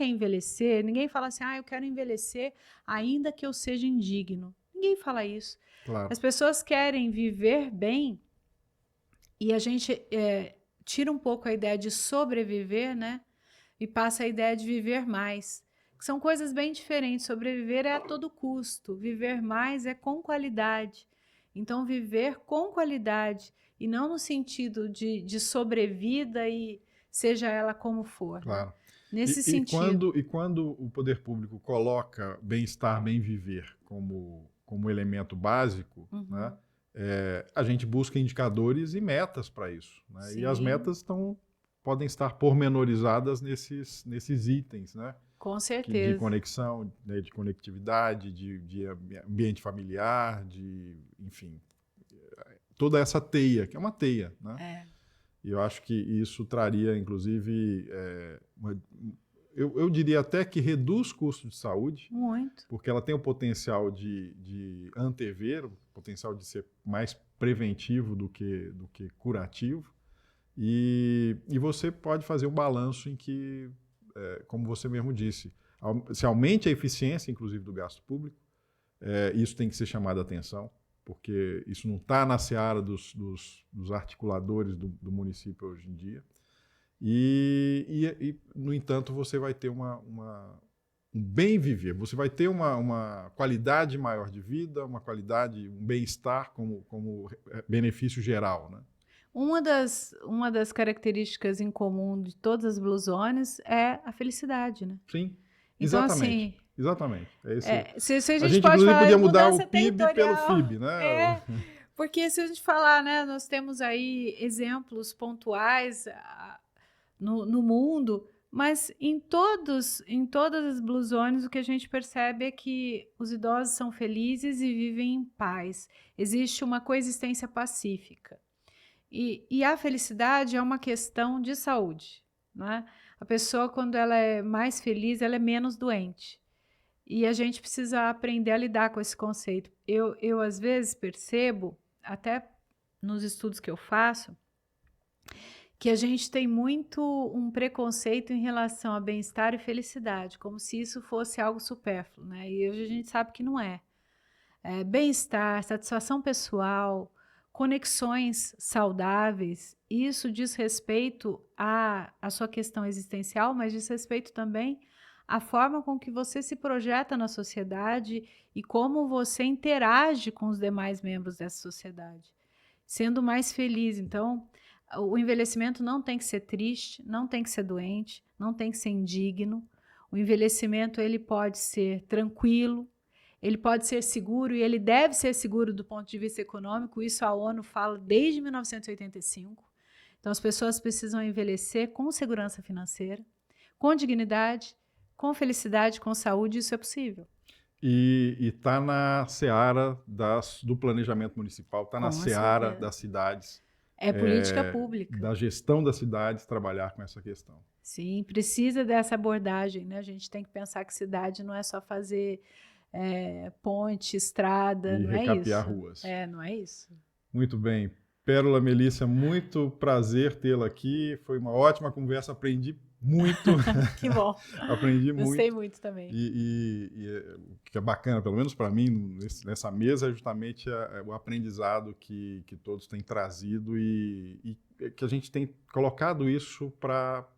envelhecer, ninguém fala assim, eu quero envelhecer ainda que eu seja indigno. Ninguém fala isso. Claro. As pessoas querem viver bem e a gente tira um pouco a ideia de sobreviver, né? E passa a ideia de viver mais. São coisas bem diferentes. Sobreviver é a todo custo, viver mais é com qualidade. Então, viver com qualidade e não no sentido de sobrevida e seja ela como for. Claro. Né? Nesse sentido. E quando o poder público coloca bem-estar, bem-viver como elemento básico, né, a gente busca indicadores e metas para isso. Né? E as metas podem estar pormenorizadas nesses itens, né? Com certeza. De conexão, né, de conectividade, de ambiente familiar, enfim, toda essa teia, que é uma teia, né? E eu acho que isso traria, inclusive, eu diria até que reduz custos de saúde. Muito. Porque ela tem o potencial de antever, o potencial de ser mais preventivo do que curativo. E você pode fazer um balanço em que, como você mesmo disse, se aumente a eficiência, inclusive, do gasto público. Isso tem que ser chamado a atenção, porque isso não está na seara dos articuladores do município hoje em dia. E, no entanto, você vai ter um bem viver, você vai ter uma qualidade maior de vida, um bem-estar como benefício geral, né? Uma das características em comum de todas as Blue Zones é a felicidade, né? Sim, então, exatamente. Assim, exatamente. se a gente pode inclusive falar podia mudar o PIB pelo FIB, né? Porque se a gente falar, né, nós temos aí exemplos pontuais no mundo, mas em todas as Blue Zones o que a gente percebe é que os idosos são felizes e vivem em paz. Existe uma coexistência pacífica. E a felicidade é uma questão de saúde, né? A pessoa, quando ela é mais feliz, ela é menos doente. E a gente precisa aprender a lidar com esse conceito. Eu às vezes, percebo, até nos estudos que eu faço, que a gente tem muito um preconceito em relação a bem-estar e felicidade, como se isso fosse algo supérfluo, né? E hoje a gente sabe que não é. Bem-estar, satisfação pessoal, conexões saudáveis, isso diz respeito à sua questão existencial, mas diz respeito também à forma com que você se projeta na sociedade e como você interage com os demais membros dessa sociedade, sendo mais feliz. Então, O envelhecimento não tem que ser triste, não tem que ser doente, não tem que ser indigno. O envelhecimento ele pode ser tranquilo, ele pode ser seguro e ele deve ser seguro do ponto de vista econômico. Isso a ONU fala desde 1985. Então as pessoas precisam envelhecer com segurança financeira, com dignidade, com felicidade, com saúde. Isso é possível. E está na seara do planejamento municipal, está na seara certeza. das cidades. É política pública. Da gestão das cidades trabalhar com essa questão. Sim, precisa dessa abordagem, né? A gente tem que pensar que cidade não é só fazer ponte, estrada, E não é isso. recapear ruas. Não é isso. Muito bem. Pérola Melícia, muito prazer tê-la aqui. Foi uma ótima conversa, aprendi muito. Que bom. Aprendi muito. Gostei muito também. E o que é bacana, pelo menos para mim, nessa mesa, é justamente o aprendizado que todos têm trazido e que a gente tem colocado isso para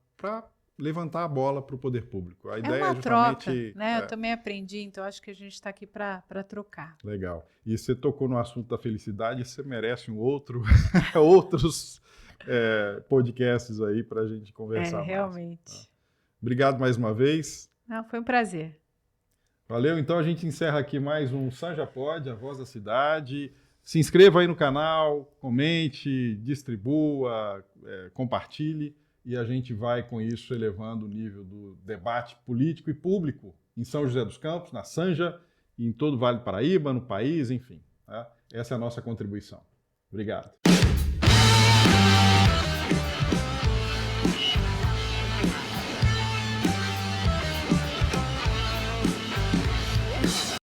levantar a bola para o poder público. A ideia uma é justamente... troca, né? Eu também aprendi, então acho que a gente está aqui para trocar. Legal. E você tocou no assunto da felicidade, você merece outros podcasts aí para a gente conversar mais. Realmente. Tá? Obrigado mais uma vez. Não, foi um prazer. Valeu. Então a gente encerra aqui mais um Sanja Pod, a voz da cidade. Se inscreva aí no canal, comente, distribua, compartilhe. E a gente vai, com isso, elevando o nível do debate político e público em São José dos Campos, na Sanja, e em todo o Vale do Paraíba, no país, enfim. Tá? Essa é a nossa contribuição. Obrigado.